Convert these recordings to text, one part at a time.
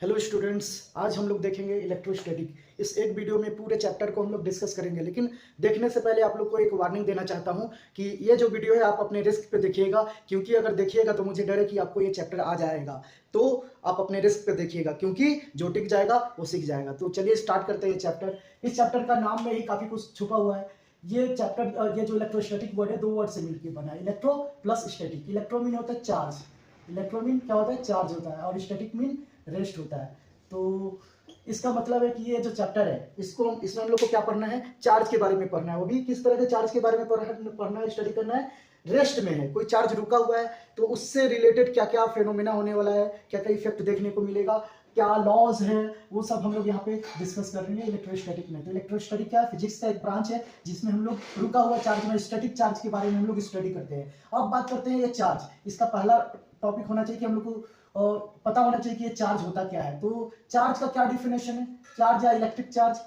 Hello students, आज हम लोग देखेंगे इलेक्ट्रोस्टैटिक। इस एक वीडियो में पूरे चैप्टर को हम लोग डिस्कस करेंगे, लेकिन देखने से पहले आप लोग को एक वार्निंग देना चाहता हूं कि ये जो वीडियो है आप अपने रिस्क पे देखिएगा, क्योंकि अगर देखिएगा तो मुझे डर है कि आपको ये चैप्टर आ जाएगा। तो आप अपने रिस्क पे देखिएगा, क्योंकि जो टिक जाएगा वो सीख जाएगा। तो चलिए स्टार्ट करते हैं ये चैप्टर। इस चैप्टर का नाम में ही काफ़ी कुछ छुपा हुआ है। ये चैप्टर, ये जो इलेक्ट्रोस्टैटिक वर्ड है, दो वर्ड से मिलकर बना है, electro plus static. Electro mean होता है चार्ज, इलेक्ट्रो मीन क्या होता है, चार्ज होता है, और स्टैटिक मीन रेस्ट होता है। तो इसका मतलब है कि ये जो चैप्टर है, इसमें हम लोग को क्या पढ़ना है, चार्ज के बारे में पढ़ना है। वो भी किस तरह के चार्ज के बारे में पढ़ना है, स्टडी करना है। रेस्ट में है, कोई चार्ज रुका हुआ है तो उससे रिलेटेड क्या क्या फेनोमेना होने वाला है, क्या क्या इफेक्ट देखने को मिलेगा, क्या लॉज है, वो सब हम लोग यहाँ पे डिस्कस कर रहे हैं इलेक्ट्रोस्टैटिक में। तो इलेक्ट्रोस्टैटिक क्या है, फिजिक्स का एक ब्रांच है जिसमें हम लोग रुका हुआ चार्ज में, स्टैटिक चार्ज के बारे में हम लोग स्टडी करते हैं। अब बात करते हैं ये चार्ज। इसका पहला टॉपिक होना चाहिए कि हम लोग को पता होना चाहिए कि ये चार्ज होता क्या है। तो चार्ज का क्या डिफिनेशन है, चार्ज या electric charge,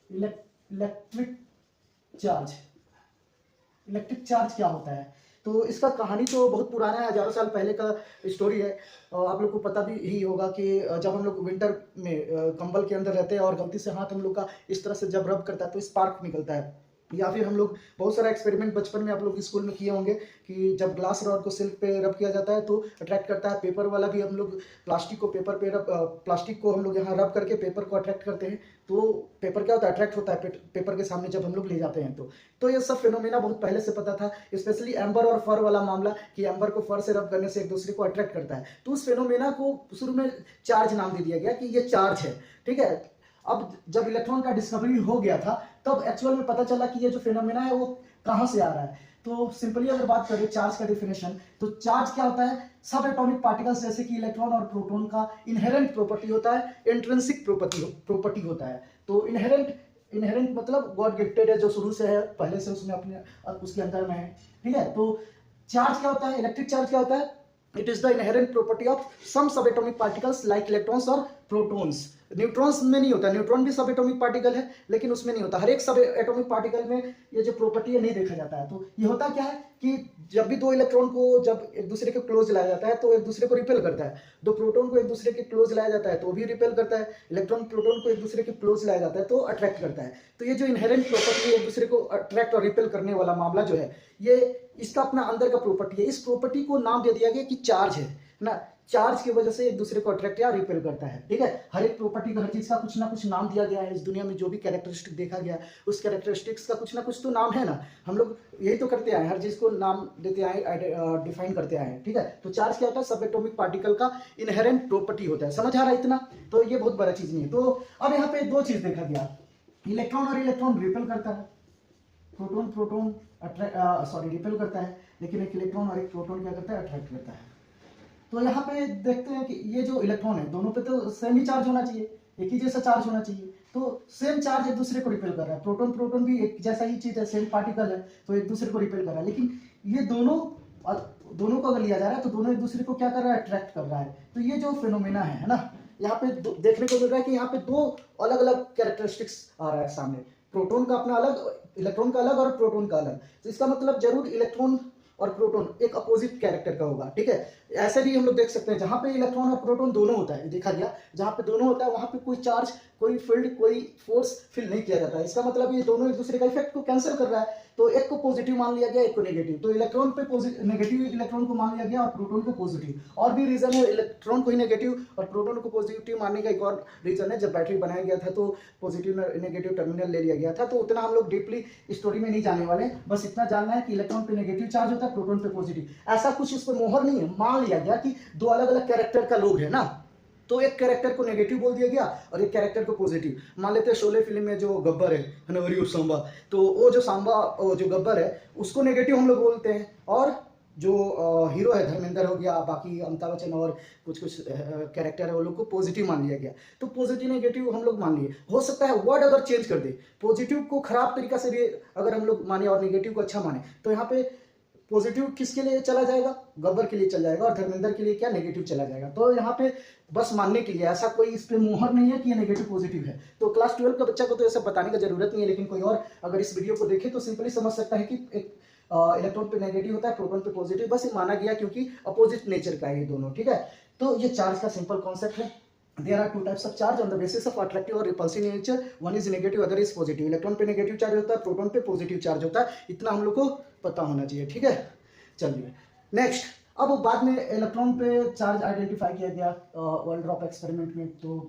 electric charge, electric charge क्या होता है। तो इसका कहानी तो बहुत पुराना है, हजारों साल पहले का स्टोरी है। आप लोग को पता भी ही होगा कि जब हम लोग विंटर में कंबल के अंदर रहते हैं और गलती से हाथ हम लोग का इस तरह से जब रब करता है तो स्पार्क निकलता है। या फिर हम लोग बहुत सारा एक्सपेरिमेंट बचपन में आप लोग स्कूल में किए होंगे कि जब ग्लास रॉड को सिल्क पे रब किया जाता है तो अट्रैक्ट करता है। पेपर वाला भी हम लोग प्लास्टिक को पेपर पे प्लास्टिक को हम लोग यहाँ रब करके पेपर को अट्रैक्ट करते हैं, तो पेपर क्या होता है, अट्रैक्ट होता है पेपर के सामने जब हम लोग ले जाते हैं। तो ये सब फिनोमेना बहुत पहले से पता था, स्पेशली एम्बर और फर वाला मामला कि एम्बर को फर से रब करने से एक दूसरे को अट्रैक्ट करता है। तो उस फिनोमेना को शुरू में चार्ज नाम दे दिया गया कि ये चार्ज है, ठीक है। अब जब इलेक्ट्रॉन का डिस्कवरी हो गया था तब एक्चुअल में पता चला कि ये जो फिनोमेना है वो कहाँ से आ रहा है। तो सिंपली अगर बात करें चार्ज का डिफिनेशन, तो चार्ज क्या होता है, सब एटॉमिक पार्टिकल्स जैसे कि इलेक्ट्रॉन और प्रोटॉन का इनहेरेंट प्रॉपर्टी होता है, इंट्रिंसिक प्रॉपर्टी होता है। तो इनहेरेंट मतलब गॉड गिफ्टेड है, जो शुरू से है, पहले से उसमें अपने उसके अंदर में है, ठीक है। तो चार्ज क्या होता है, इलेक्ट्रिक चार्ज क्या होता है, it is the inherent property of some subatomic particles like electrons और प्रोटॉन्स। न्यूट्रॉन्स में नहीं होता, न्यूट्रॉन भी सब एटॉमिक पार्टिकल है लेकिन उसमें नहीं होता। हर एक सब एटॉमिक पार्टिकल में ये जो प्रॉपर्टी है नहीं देखा जाता है। तो ये होता क्या है कि जब भी दो इलेक्ट्रॉन को जब एक दूसरे के क्लोज लाया जाता है तो एक दूसरे को रिपेल करता है, दो प्रोटॉन को एक दूसरे के क्लोज लाया जाता है तो भी रिपेल करता है, इलेक्ट्रॉन प्रोटॉन को एक दूसरे के क्लोज लाया जाता है तो अट्रैक्ट करता है। तो ये जो इनहेरेंट प्रॉपर्टी है, एक दूसरे को अट्रैक्ट और रिपेल करने वाला मामला जो है, ये इसका अपना अंदर का प्रॉपर्टी है। इस प्रॉपर्टी को नाम दे दिया गया कि चार्ज है ना। चार्ज की वजह से एक दूसरे को अट्रैक्ट या रिपेल करता है, ठीक है। हर एक प्रॉपर्टी का, हर चीज का कुछ ना कुछ नाम दिया गया है। इस दुनिया में जो भी कैरेक्टरिस्टिक देखा गया उस कैरेक्टरिस्टिक्स का कुछ ना कुछ तो नाम है ना। हम लोग यही तो करते आए, हर चीज को नाम देते आए, डिफाइन करते आए, ठीक है। तो चार्ज क्या होता है, सब एटॉमिक पार्टिकल का इनहेरेंट प्रॉपर्टी होता है। समझ आ रहा है इतना, तो ये बहुत बड़ा चीज नहीं है। तो अब यहाँ पे दो चीज देखा गया, इलेक्ट्रॉन और इलेक्ट्रॉन रिपेल करता है, प्रोटॉन रिपेल करता है, लेकिन एक इलेक्ट्रॉन और एक प्रोटॉन क्या करता है, अट्रैक्ट करता है। तो यहाँ पे देखते हैं कि ये जो इलेक्ट्रॉन है दोनों पे तो सेम ही चार्ज होना चाहिए, एक ही जैसा चार्ज होना चाहिए। तो सेम चार्ज एक दूसरे को रिपेल कर रहा है, प्रोटॉन प्रोटॉन भी एक जैसा ही चीज है, सेम पार्टिकल है तो एक दूसरे को रिपेल कर रहा है। लेकिन ये दोनों को अगर लिया जा रहा है तो दोनों एक दूसरे को क्या कर रहा है, अट्रैक्ट कर रहा है। तो ये जो फिनोमेना है ना, यहाँ पे देखने को मिल रहा है कि यहाँ पे दो अलग अलग कैरेक्टरिस्टिक्स आ रहा है सामने, प्रोटॉन का अपना अलग, इलेक्ट्रॉन का अलग और प्रोटॉन का अलग। तो इसका मतलब जरूर इलेक्ट्रॉन और प्रोटॉन एक अपोजिट कैरेक्टर का होगा, ठीक है। ऐसे भी हम लोग देख सकते हैं जहां पे इलेक्ट्रॉन और प्रोटॉन दोनों होता है, देखा गया जहां पे दोनों होता है वहां पे कोई चार्ज, कोई फील्ड, कोई फोर्स फील नहीं किया जाता है। इसका मतलब ये दोनों एक दूसरे का इफेक्ट को कैंसिल कर रहा है। तो एक को पॉजिटिव मान लिया गया, एक को नेगेटिव। तो इलेक्ट्रॉन पे नेगेटिव इलेक्ट्रॉन को मान लिया गया और प्रोटॉन को पॉजिटिव। और भी रीजन है, इलेक्ट्रॉन को ही नेगेटिव और प्रोटॉन को पॉजिटिव मानने का एक और रीजन है, जब बैटरी बनाया गया था तो पॉजिटिव नेगेटिव टर्मिनल ले लिया गया था। तो उतना हम लोग डीपली स्टोरी में नहीं जाने वाले, बस इतना जानना है कि इलेक्ट्रॉन पे नेगेटिव चार्ज होता है, प्रोटॉन पे पॉजिटिव। ऐसा कुछ इस पर मोहर नहीं है, मान लिया गया कि दो अलग अलग कैरेक्टर का लोग है ना, तो एक कैरेक्टर को नेगेटिव बोल दिया गया और एक कैरेक्टर को पॉजिटिव। मान लेते हैं शोले फिल्म में जो गब्बर है हनवरियो सांबा, तो वो जो गब्बर है उसको नेगेटिव हम लोग बोलते हैं, और जो हीरो है धर्मेंद्र हो गया, बाकी अमिताभ बच्चन और कुछ कैरेक्टर है वो लोग को पॉजिटिव मान लिया गया। तो पॉजिटिव नेगेटिव हम लोग मान लिए। हो सकता है वर्ड अगर चेंज कर दे, पॉजिटिव को खराब तरीका से भी अगर हम लोग माने और नेगेटिव को अच्छा माने, तो यहाँ पे पॉजिटिव किसके लिए चला जाएगा, गब्बर के लिए चला जाएगा, और धर्मेंद्र के लिए क्या, नेगेटिव चला जाएगा। तो यहाँ पे बस मानने के लिए, ऐसा कोई इस पे मोहर नहीं है कि ये नेगेटिव पॉजिटिव है। तो क्लास 12 का बच्चा को तो ऐसा बताने की जरूरत नहीं है, लेकिन कोई और अगर इस वीडियो को देखे तो सिंपली समझ सकता है कि एक इलेक्ट्रॉन पे नेगेटिव होता है, प्रोटॉन पे पॉजिटिव, बस ये माना गया क्योंकि अपोजिट नेचर का है ये दोनों, ठीक है। तो ये चार्ज का सिंपल कॉन्सेप्ट है। There are two types of charge on the basis of attractive और repulsive nature. One is negative, other is positive. Electron पे नेगेटिव चार्ज होता है, प्रोटॉन पे पॉजिटिव चार्ज होता है. इतना हम लोग को पता होना चाहिए. ठीक है, चलिए नेक्स्ट. अब बाद में इलेक्ट्रॉन पे चार्ज आइडेंटिफाई किया गया वर्ल्ड ड्रॉप एक्सपेरिमेंट में. तो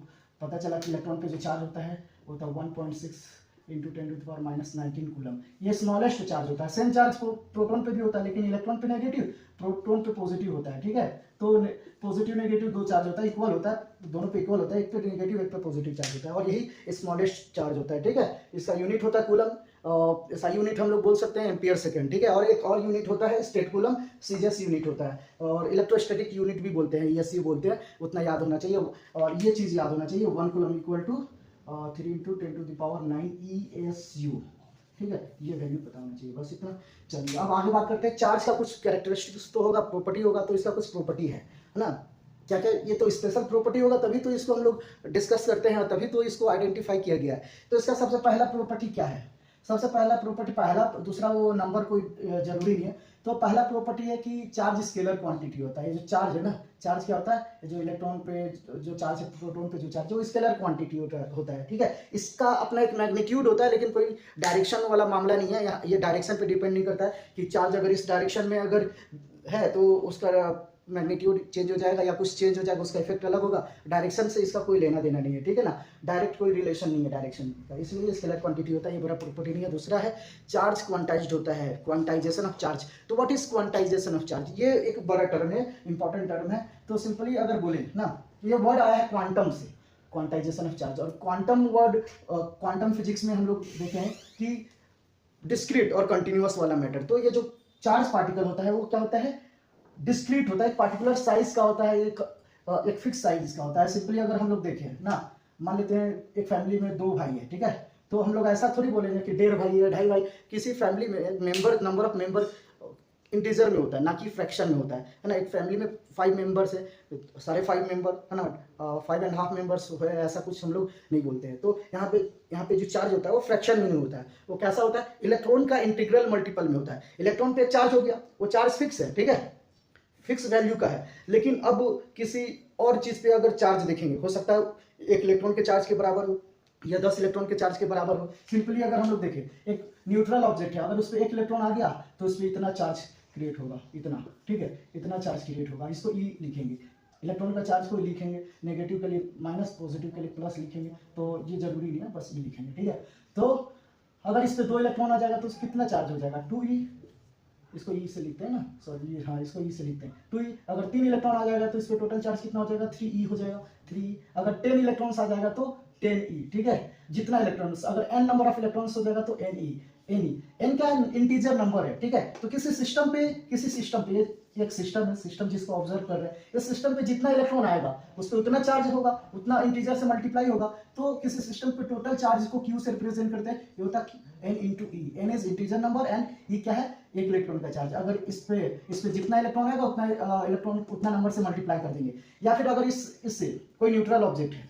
पता चला कि इलेक्ट्रॉन पे जो चार्ज होता है वो होता है 1.6 इंटू 10⁻⁻19 कूलम. ये स्मॉलेस्ट चार्ज होता है. सेम चार्ज प्रोटॉन पे भी होता है, लेकिन इलेक्ट्रॉन पे नेगेटिव, प्रोटॉन पे पॉजिटिव होता है. ठीक है, तो पॉजिटिव नेगेटिव दो चार्ज होता है, इक्वल होता है, दोनों पे इक्वल होता है. एक पे नेगेटिव एक पे पॉजिटिव चार्ज होता है, और यही स्मॉलेस्ट चार्ज होता है. ठीक है, इसका यूनिट होता है कूलम. इसका यूनिट हम लोग बोल सकते हैं एम्पियर सेकेंड. ठीक है, और एक और यूनिट होता है स्टेट कूलम, सीजीएस यूनिट होता है, और इलेक्ट्रोस्टैटिक यूनिट भी बोलते हैं, ईएससी बोलते हैं. उतना याद होना चाहिए, और ये चीज़ याद होना चाहिए, 1 कूलम इक्वल टू 3 × 10⁻⁹ ESU. ठीक है, ये वैल्यू पता होना चाहिए, बस इतना. चलिए अब आगे बात करते हैं. चार्ज का कुछ कैरेक्टरिस्टिक्स तो होगा, प्रॉपर्टी होगा, तो इसका कुछ प्रॉपर्टी है ना. क्या क्या, ये तो स्पेशल प्रॉपर्टी होगा, तभी तो इसको हम लोग डिस्कस करते हैं, तभी तो इसको आइडेंटिफाई किया गया है. तो इसका सबसे पहला प्रॉपर्टी क्या है? सबसे पहला प्रॉपर्टी, पहला दूसरा वो नंबर कोई जरूरी नहीं है. तो पहला प्रॉपर्टी है कि चार्ज स्केलर क्वांटिटी होता है. ये जो चार्ज है ना, चार्ज क्या होता है? जो इलेक्ट्रॉन पे जो चार्ज है, प्रोटॉन पे जो चार्ज है, वो स्केलर क्वांटिटी होता है. ठीक है, इसका अपना एक मैग्नीट्यूड होता है, लेकिन कोई डायरेक्शन वाला मामला नहीं है. ये डायरेक्शन पे डिपेंड नहीं करता है कि चार्ज अगर इस डायरेक्शन में अगर है तो उसका मैग्नीट्यूड चेंज हो जाएगा या कुछ चेंज हो जाएगा, उसका इफेक्ट अलग होगा. डायरेक्शन से इसका कोई लेना देना नहीं है. ठीक है ना, डायरेक्ट कोई रिलेशन नहीं है डायरेक्शन का, इसलिए स्केलर क्वांटिटी होता है. ये बड़ा प्रॉपर्टी नहीं है. दूसरा है चार्ज क्वांटाइज्ड होता है, क्वांटाइजेशन ऑफ चार्ज. तो what is quantization of charge? ये एक बड़ा टर्म है, इंपॉर्टेंट टर्म है. तो सिंपली अगर बोले ना, ये वर्ड आया है क्वांटम से, क्वांटाइजेशन ऑफ चार्ज. और क्वांटम वर्ड क्वांटम फिजिक्स में हम लोग देखे हैं कि डिस्क्रीट और कंटिन्यूअस वाला मैटर. तो ये जो चार्ज पार्टिकल होता है वो क्या होता है? डिस्क्रीट होता है, एक पार्टिकुलर साइज का होता है, एक फिक्स साइज का होता है. सिंपली अगर हम लोग देखें ना, मान लेते हैं एक फैमिली में 2 भाई है. ठीक है, तो हम लोग ऐसा थोड़ी बोलेंगे कि 1.5 भाई है, 2.5 भाई. किसी फैमिली में नंबर ऑफ मेंबर इंटीजर में होता है, ना कि फ्रैक्शन में होता है ना. एक फैमिली में 5 मेंबर्स है, सारे 5 मेंबर है ना, 5.5 मेंबर्स है, ऐसा कुछ हम लोग नहीं बोलते हैं. तो यहाँ पे जो चार्ज होता है वो फ्रैक्शन में नहीं होता है. वो कैसा होता है? इलेक्ट्रॉन का इंटीग्रल मल्टीपल में होता है. इलेक्ट्रॉन पे चार्ज हो गया, वो चार्ज फिक्स है. ठीक है, फिक्स वैल्यू का है. लेकिन अब किसी और चीज पे अगर चार्ज देखेंगे, हो सकता है 1 इलेक्ट्रॉन के चार्ज के बराबर हो या 10 इलेक्ट्रॉन के चार्ज के बराबर हो. सिंपली अगर हम लोग देखें, एक न्यूट्रल ऑब्जेक्ट है, अगर उस पर 1 इलेक्ट्रॉन आ गया तो उस पर इतना चार्ज क्रिएट होगा, इतना. ठीक है, इतना चार्ज क्रिएट होगा. इसको ई लिखेंगे. इलेक्ट्रॉन का चार्ज को लिखेंगे, नेगेटिव के लिए माइनस, पॉजिटिव के लिए प्लस लिखेंगे. तो ये जरूरी नहीं है, बस ई लिखेंगे. ठीक है, तो अगर इस पर 2 इलेक्ट्रॉन आ जाएगा तो कितना चार्ज हो जाएगा? 2e. इसको ई से लिखते हैं ना, सॉरी, हाँ, इसको ई से लिखते हैं 2e. अगर 3 इलेक्ट्रॉन आ जाएगा तो इस पर टोटल चार्ज कितना हो जाएगा? 3e हो जाएगा. 3e. अगर 10 इलेक्ट्रॉन्स आ जाएगा तो 10e. ठीक है, जितना इलेक्ट्रॉन्स, अगर n नंबर ऑफ इलेक्ट्रॉन्स हो जाएगा तो ne. n क्या इंटीजर नंबर है. ठीक है, तो किसी सिस्टम पे एक सिस्टम है, सिस्टम जिसको ऑब्जर्व कर रहे हैं, इस सिस्टम पे जितना इलेक्ट्रॉन आएगा उस पर उतना चार्ज होगा, उतना इंटीजर से मल्टीप्लाई होगा. तो किसी सिस्टम पे टोटल चार्ज को q से रिप्रेजेंट करते हैं. ये होता है n × e. n is integer number and e क्या है? 1 इलेक्ट्रॉन का चार्ज. अगर इस पे जितना इलेक्ट्रॉन आएगा उतना इलेक्ट्रॉन उतना नंबर से मल्टीप्लाई कर देंगे. या फिर अगर इससे कोई न्यूट्रल ऑब्जेक्ट है,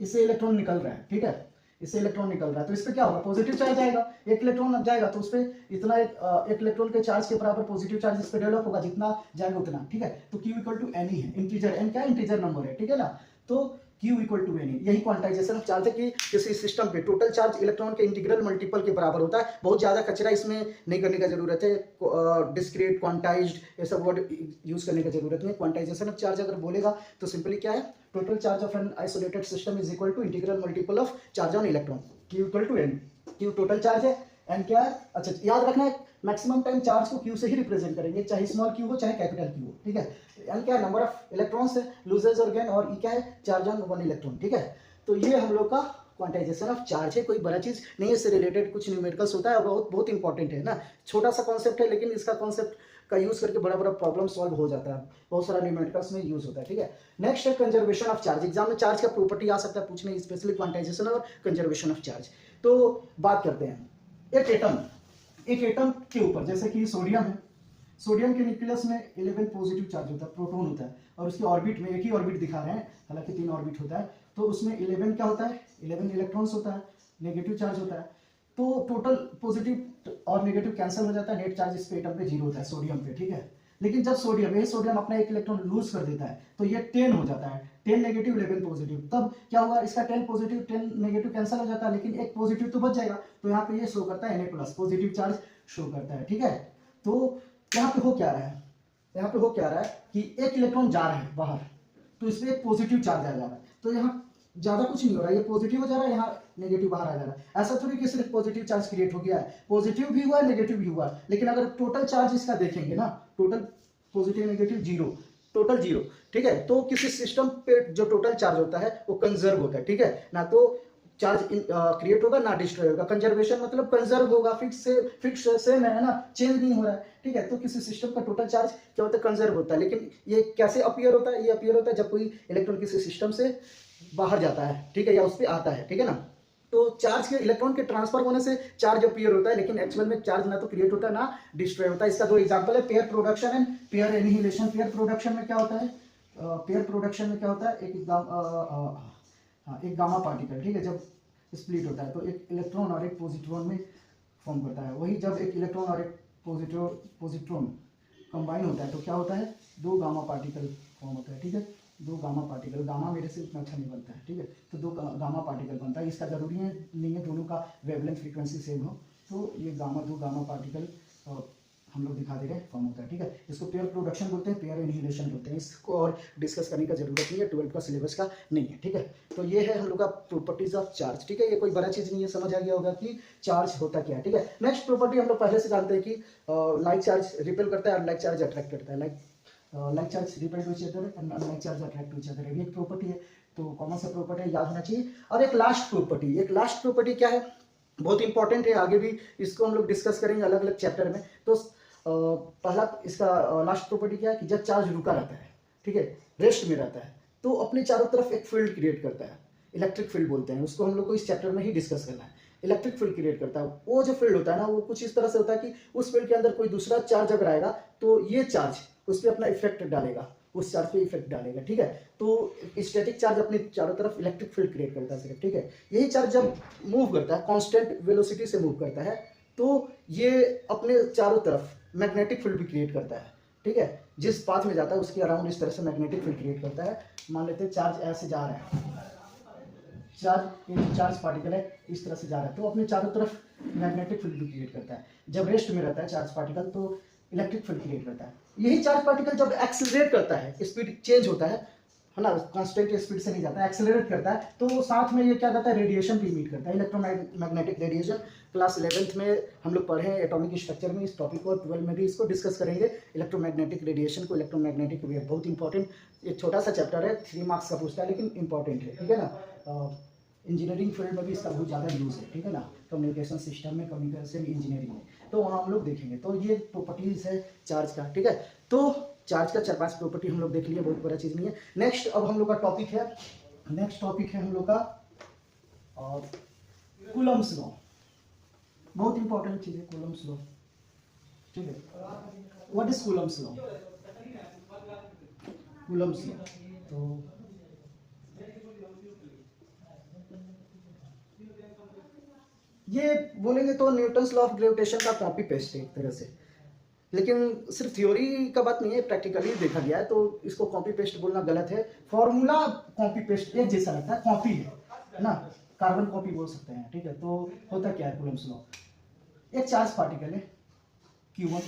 इससे इलेक्ट्रॉन निकल रहा है. ठीक है, इससे इलेक्ट्रॉन निकल रहा है, तो इस पे क्या होगा? पॉजिटिव चार्ज आएगा. 1 इलेक्ट्रॉन जाएगा तो उस पे इतना 1 इलेक्ट्रॉन के चार्ज के बराबर पॉजिटिव चार्ज इस पे डेवलप होगा, जितना जाएगा उतना. ठीक है, तो q = n ही है. इंटीजर, n क्या है? इंटीजर नंबर है. ठीक है ना, तो q = n. यही क्वांटाइजेशन ऑफ चार्ज है कि किसी सिस्टम पे टोटल चार्ज इलेक्ट्रॉन के इंटीग्रल मल्टीपल के बराबर होता है. बहुत ज्यादा कचरा इसमें नहीं करने का जरूरत है. डिस्क्रीट, क्वांटाइज्ड, ये सब वर्ड यूज करने की जरूरत नहीं है. क्वांटाइजेशन ऑफ चार्ज अगर बोलेगा तो सिंपली क्या है? Total charge of an isolated system is equal to integral multiple of charge on electron. q = n. q total charge है, n क्या है? अच्छा, याद रखना है, मैक्सिमम टाइम चार्ज को q से ही रिप्रेजेंट करेंगे, चाहे स्मॉल q हो चाहे कैपिटल q हो. ठीक है, n क्या है? नंबर ऑफ इलेक्ट्रॉन्स है, लूजेज और गेन, और e क्या है? Charge on 1 electron. ठीक है, तो ये हम लोग का क्वांटाइजेशन ऑफ चार्ज है. कोई बड़ा चीज नहीं है, इससे रिलेटेड कुछ न्यूमेरिकल्स होता है, बहुत बहुत इंपॉर्टेंट है ना. छोटा सा कॉन्सेप्ट है, लेकिन इसका कॉन्सेप्ट का यूज करके बड़ा बड़ा प्रॉब्लम सॉल्व हो जाता है. बहुत सारा न्यूमेरिकल्स में यूज होता है. ठीक है, नेक्स्ट है कंजर्वेशन ऑफ चार्ज. एग्जाम में चार्ज का प्रॉपर्टी आ सकता है पूछने, स्पेशली क्वांटाइजेशन और कंजर्वेशन ऑफ चार्ज. तो बात करते हैं एक एटम के ऊपर, जैसे कि सोडियम है. सोडियम के न्यूक्लियस में 11 पॉजिटिव चार्ज होता है, प्रोटॉन होता है, और उसके ऑर्बिट में एक ही ऑर्बिट दिखा रहे हैं, हालांकि 3 ऑर्बिट होता है. तो उसमें 11 क्या होता है? 11 इलेक्ट्रॉन्स होता है, नेगेटिव चार्ज होता है. तो टोटल पॉजिटिव और नेगेटिव कैंसिल हो जाता है, नेट चार्ज इस पे एटम पे 0 होता है, सोडियम पे. ठीक है, लेकिन जब सोडियम, ये सोडियम अपना एक इलेक्ट्रॉन लूज कर देता है तो ये 10 हो जाता है, 10 नेगेटिव 11 पॉजिटिव। तब क्या होगा, इसका 10 पॉजिटिव 10 नेगेटिव कैंसिल हो जाता है, लेकिन एक पॉजिटिव तो बच जाएगा। तो यहाँ पे ये शो करता है Na+, पॉजिटिव चार्ज शो करता है। ठीक है, तो यहाँ पे हो क्या रहा है, यहाँ पे हो क्या रहा है कि एक इलेक्ट्रॉन जा रहा है बाहर, तो इसमें एक पॉजिटिव चार्ज आ जा रहा है। तो यहाँ ज्यादा कुछ नहीं हो रहा है, ये पॉजिटिव हो जा रहा है, यहाँ नेगेटिव बाहर आ जा रहा है। ऐसा थोड़ी कि सिर्फ पॉजिटिव चार्ज क्रिएट हो गया है, पॉजिटिव भी हुआ है नेगेटिव भी हुआ है। लेकिन अगर टोटल चार्ज इसका देखेंगे ना, total positive negative zero, total zero. ठीक है, तो किसी सिस्टम पे जो टोटल चार्ज होता है वो कंजर्व होता है। ठीक है ना, तो चार्ज क्रिएट होगा ना डिस्ट्रॉय होगा। कंजर्वेशन मतलब कंजर्व होगा, फिक्स सेम है ना, चेंज नहीं हो रहा है। ठीक है, तो किसी सिस्टम का टोटल चार्ज क्या होता है, कंजर्व होता है। लेकिन ये कैसे अपीयर होता है, ये अपीयर होता है जब कोई इलेक्ट्रॉन किसी सिस्टम से बाहर जाता है, ठीक है, या उस पर आता है। ठीक है ना, तो चार्ज के इलेक्ट्रॉन के ट्रांसफर होने से चार्ज अपीयर होता है, लेकिन एक्चुअल में चार्ज ना तो क्रिएट होता है ना डिस्ट्रॉय होता है। इसका दो एग्जांपल है, pair production and pair annihilation. Pair production में क्या होता है, पेयर प्रोडक्शन में क्या होता है, एक गामा पार्टिकल, ठीक है, जब स्प्लिट होता है तो एक इलेक्ट्रॉन और एक पॉजिट्रॉन में फॉर्म करता है। वही जब एक इलेक्ट्रॉन और एक पॉजिट्रॉन कंबाइन होता है तो क्या होता है, दो गामा पार्टिकल फॉर्म होता है। ठीक है, दो गामा पार्टिकल, गामा मेरे से इतना अच्छा नहीं बनता है। ठीक है, तो दो गामा पार्टिकल बनता है। इसका जरूरी है नहीं है दोनों का वेवलेंथ फ्रीक्वेंसी सेम हो, तो ये दो गामा पार्टिकल हम लोग दिखा दे रहे हैं फॉर्म होता है। ठीक है, इसको पेयर प्रोडक्शन बोलते हैं, पेयर एनिहिलेशन बोलते हैं। इसको और डिस्कस करने का जरूरत नहीं है, 12th का सिलेबस का नहीं है। ठीक है, तो ये है हम लोग का प्रॉपर्टीज ऑफ चार्ज। ठीक है, ये कोई बड़ा चीज नहीं है, समझ आ गया होगा कि चार्ज होता क्या है। ठीक है, नेक्स्ट प्रॉपर्टी हम लोग पहले से जानते हैं कि लाइक चार्ज रिपेल करता है और लाइक चार्ज अट्रैक्ट करता है। Like charge repel to each other and unlike charge attract to each other, ये एक प्रॉपर्टी है। तो कॉमन सा प्रॉपर्टी है, याद होना चाहिए। और एक लास्ट प्रॉपर्टी क्या है, बहुत इंपॉर्टेंट है, आगे भी इसको हम लोग डिस्कस करेंगे अलग अलग चैप्टर में। तो पहला इसका लास्ट प्रॉपर्टी क्या है कि जब चार्ज रुका रहता है, ठीक है, रेस्ट में रहता है, तो अपने चारों तरफ एक फील्ड क्रिएट करता है, इलेक्ट्रिक फील्ड बोलते हैं उसको। हम लोग को इस चैप्टर में ही डिस्कस करना है। इलेक्ट्रिक फील्ड क्रिएट करता है, वो जो फील्ड होता है ना, वो कुछ इस तरह से होता है कि उस फील्ड के अंदर कोई दूसरा चार्ज अगर आएगा तो ये चार्ज उस पर अपना इफेक्ट डालेगा, उस चार्ज पे इफेक्ट डालेगा। ठीक है, तो स्टैटिक चार्ज अपने चारों तरफ इलेक्ट्रिक फील्ड क्रिएट करता है सिर्फ। ठीक है, यही चार्ज जब मूव करता है, कांस्टेंट वेलोसिटी से मूव करता है, तो ये अपने चारों तरफ मैग्नेटिक फील्ड भी क्रिएट करता है। ठीक है, जिस पाथ में जाता है उसके अराउंड इस तरह से मैग्नेटिक फील्ड क्रिएट करता है। मान लेते हैं चार्ज ऐसे जा रहा है, चार्ज पार्टिकल है इस तरह से जा रहा है, तो अपने चारों तरफ मैग्नेटिक फील्ड भी क्रिएट करता है। जब रेस्ट में रहता है चार्ज पार्टिकल तो इलेक्ट्रिक फील्ड क्रिएट करता है। यही चार्ज पार्टिकल जब एक्सेलरेट करता है, स्पीड चेंज होता है ना, कांस्टेंट स्पीड से नहीं जाता है, एक्सेलरेट करता है, तो साथ में ये क्या करता है, रेडिएशन भी इमिट करता है, इलेक्ट्रोमैग्नेटिक रेडिएशन। क्लास 11th में हम लोग पढ़े हैं एटॉमिक स्ट्रक्चर में इस टॉपिक को, 12 में भी इसको डिस्कस करेंगे, इलेक्ट्रोमैग्नेटिक रेडिएशन को, इलेक्ट्रोमैग्नेटिक वेव। बहुत इंपॉर्टेंट, एक छोटा सा चैप्टर है, 3 मार्क्स का पूछता है, लेकिन इंपॉर्टेंट है। ठीक है ना, इंजीनियरिंग फील्ड में भी इसका बहुत ज़्यादा यूज़ है। ठीक है ना, कम्युनिकेशन सिस्टम में, कम्युनिकेशन इंजीनियरिंग में, तो वहाँ हम लोग देखेंगे। तो ये प्रॉपर्टीज है चार्ज का। ठीक है, तो चार्ज का 4-5 प्रॉपर्टी हम लोग देख लिए, बहुत बड़ा चीज़ नहीं है। नेक्स्ट अब हम लोग का टॉपिक है, हम लोग का कूलम्ब्स लॉ। बहुत इंपॉर्टेंट चीज़ है कूलम्ब्स लॉ। ठीक है, what is Coulomb's law? Coulomb's law तो ये बोलेंगे तो न्यूटन्स लॉ ऑफ ग्रेविटेशन का कॉपी पेस्ट है एक तरह से, लेकिन सिर्फ थ्योरी का बात नहीं है, प्रैक्टिकली देखा गया है, तो इसको कॉपी पेस्ट बोलना गलत है। फॉर्मूला कॉपी पेस्ट एक जैसा लगता है, कॉपी है ना, कार्बन कॉपी बोल सकते हैं। ठीक है, तो होता क्या है कूलम्ब्स लॉ, एक चार्ज पार्टिकल है Q1,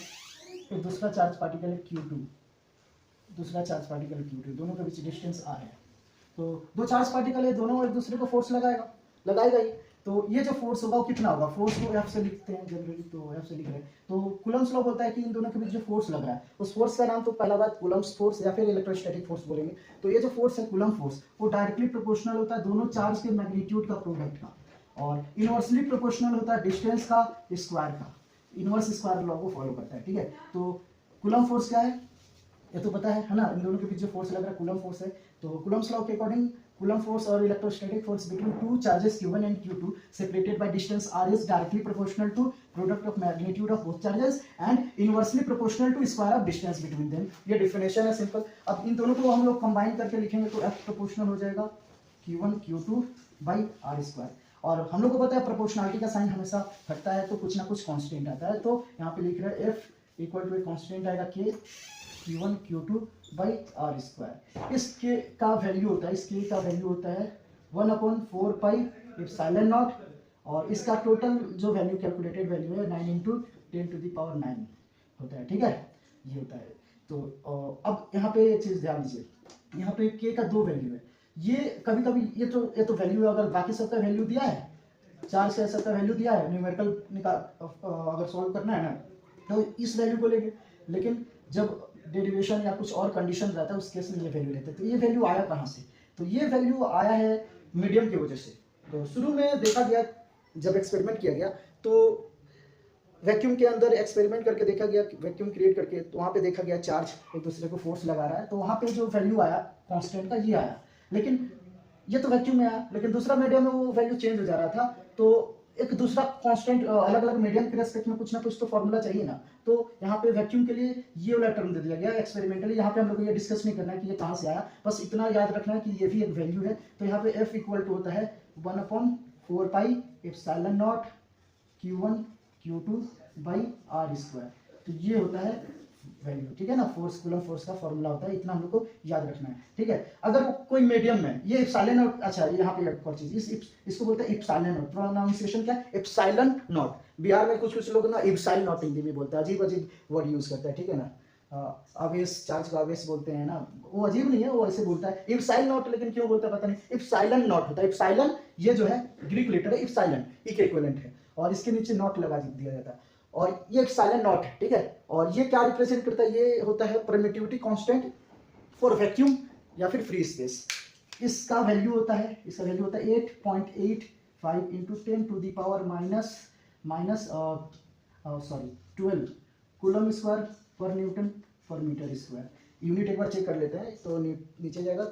एक दूसरा चार्ज पार्टिकल है Q2, दोनों के बीच डिस्टेंस R है। तो दो चार्ज पार्टिकल है, दोनों एक दूसरे को फोर्स लगाएगा ही। तो ये जो फोर्स होगा वो कितना होगा, फोर्स को F से लिखते हैं जनरली, तो F से लिख रहे हैं। तो कूलम्ब्स लॉ बोलता है कि इन दोनों के बीच जो फोर्स लग रहा है, उस फोर्स का नाम तो पहला बात कूलम्ब्स फोर्स या फिर इलेक्ट्रोस्टैटिक फोर्स बोलेंगे। तो ये जो फोर्स है कूलम्ब फोर्स, वो डायरेक्टली प्रोपोर्शनल होता है दोनों चार्ज के मैग्नीट्यूड का प्रोडक्ट का, और इनवर्सली प्रोपोर्शनल होता है डिस्टेंस का स्क्वायर का। इनवर्स स्क्वायर लॉ को फॉलो करता है। ठीक है, तो कूलम्ब फोर्स क्या है ये तो पता है ना, इन दोनों के बीच जो फोर्स लग रहा है कूलम्ब फोर्स है। तो कूलम्ब्स लॉ के अकॉर्डिंग कूलम्ब फोर्स और electrostatic force between two charges Q1 and Q2 separated by distance R is directly proportional to product of magnitude of both charges and inversely proportional to square of distance between them। ये definition है simple. अब इन दोनों को हम लोग combine करके लिखेंगे तो F प्रोपोर्शनल हो जाएगा Q1 Q2 by R square. और हम लोग को पता है प्रोपोर्शनलिटी का साइन हमेशा घटता है तो कुछ ना कुछ कांस्टेंट आता है, तो यहाँ पे लिख रहे हैं F इक्वल टू एक कांस्टेंट आएगा K Q1 Q2 by are square. इस के का वैल्यू होता है, इस के का वैल्यू होता है 1/4 पाई एप्सिलॉन नॉट, और इसका टोटल जो वैल्यू कैलकुलेटेड वैल्यू है 9 इंटू 10⁻9 होता है। ठीक है, ये होता है। तो अब यहाँ पे एक चीज़ ध्यान दीजिए, यहाँ पे के का दो वैल्यू है। ये कभी कभी ये तो वैल्यू है, अगर बाकी सबका वैल्यू दिया है, चार से सबका वैल्यू दिया है, न्यूमेरिकल अगर सॉल्व करना है ना तो इस वैल्यू को लेंगे, लेकिन जब डेरिवेशन या कुछ और कंडीशन रहता है उस केस में ये वैल्यू लेते हैं। तो ये वैल्यू आया कहाँ से? तो ये वैल्यू आया है मीडियम की वजह से। तो शुरू में देखा गया, जब एक्सपेरिमेंट किया गया तो वैक्यूम के अंदर एक्सपेरिमेंट करके देखा गया, वैक्यूम क्रिएट करके, तो वहाँ पे देखा गया चार्ज एक दूसरे को फोर्स लगा रहा है, तो वहाँ पे जो वैल्यू आया कांस्टेंट का ये आया। लेकिन ये तो वैक्यूम में आया, लेकिन दूसरा मीडियम में वो वैल्यू चेंज हो जा रहा था। तो एक दूसरा कांस्टेंट अलग अलग मीडियम के रेस्पेक्ट में कुछ ना कुछ तो फॉर्मूला चाहिए ना। तो यहाँ पे वैक्यूम के लिए ये वाला टर्म दे दिया गया एक्सपेरिमेंटली। यहाँ पे हम लोग को ये डिस्कस नहीं करना है कि ये कहाँ से आया, बस इतना याद रखना है कि ये भी एक वैल्यू है। तो यहाँ पे F इक्वल टू होता है 1/4 pi epsilon naught Q1 Q2 by are square. तो ये होता है वैल्यू, ठीक है ना। फोर्स, कूलम फोर्स का फॉर्मूला होता है, इतना हम लोग को याद रखना है। ठीक है, अगर कोई मीडियम में ये एप्सिलॉन नॉट, अच्छा यहाँ पे एक और चीज, इसको बोलते हैं एप्सिलॉन नॉट। प्रोनाउंसिएशन क्या है? Epsilon not. बिहार में कुछ लोग ना एप्सिलॉन नॉट हिंदी में बोलते हैं, अजीब अजीब वर्ड यूज करते हैं। ठीक है ना, आवेश, चार्ज को आवेश बोलते हैं ना, वो अजीब नहीं है, वो ऐसे बोलता है एप्सिलॉन नॉट, लेकिन क्यों बोलता है पता नहीं। एप्सिलॉन नॉट होता है। एप्सिलॉन ये जो है ग्रीक लेटर है, एप्सिलॉन ई के इक्विवेलेंट है, और इसके नीचे नॉट लगा दिया जाता है, और ये एप्सिलॉन नॉट है। ठीक है, और ये क्या रिप्रेजेंट करता है? ये होता है परमिटिविटी कांस्टेंट फॉर वैक्यूम या फिर फ्री स्पेस। इसका वैल्यू होता है 8.85 इंटू 10⁻12 कूलम स्क्वायर पर न्यूटन पर मीटर स्क्वायर। यूनिट एक बार चेक कर लेते हैं, तो नीचे जाएगा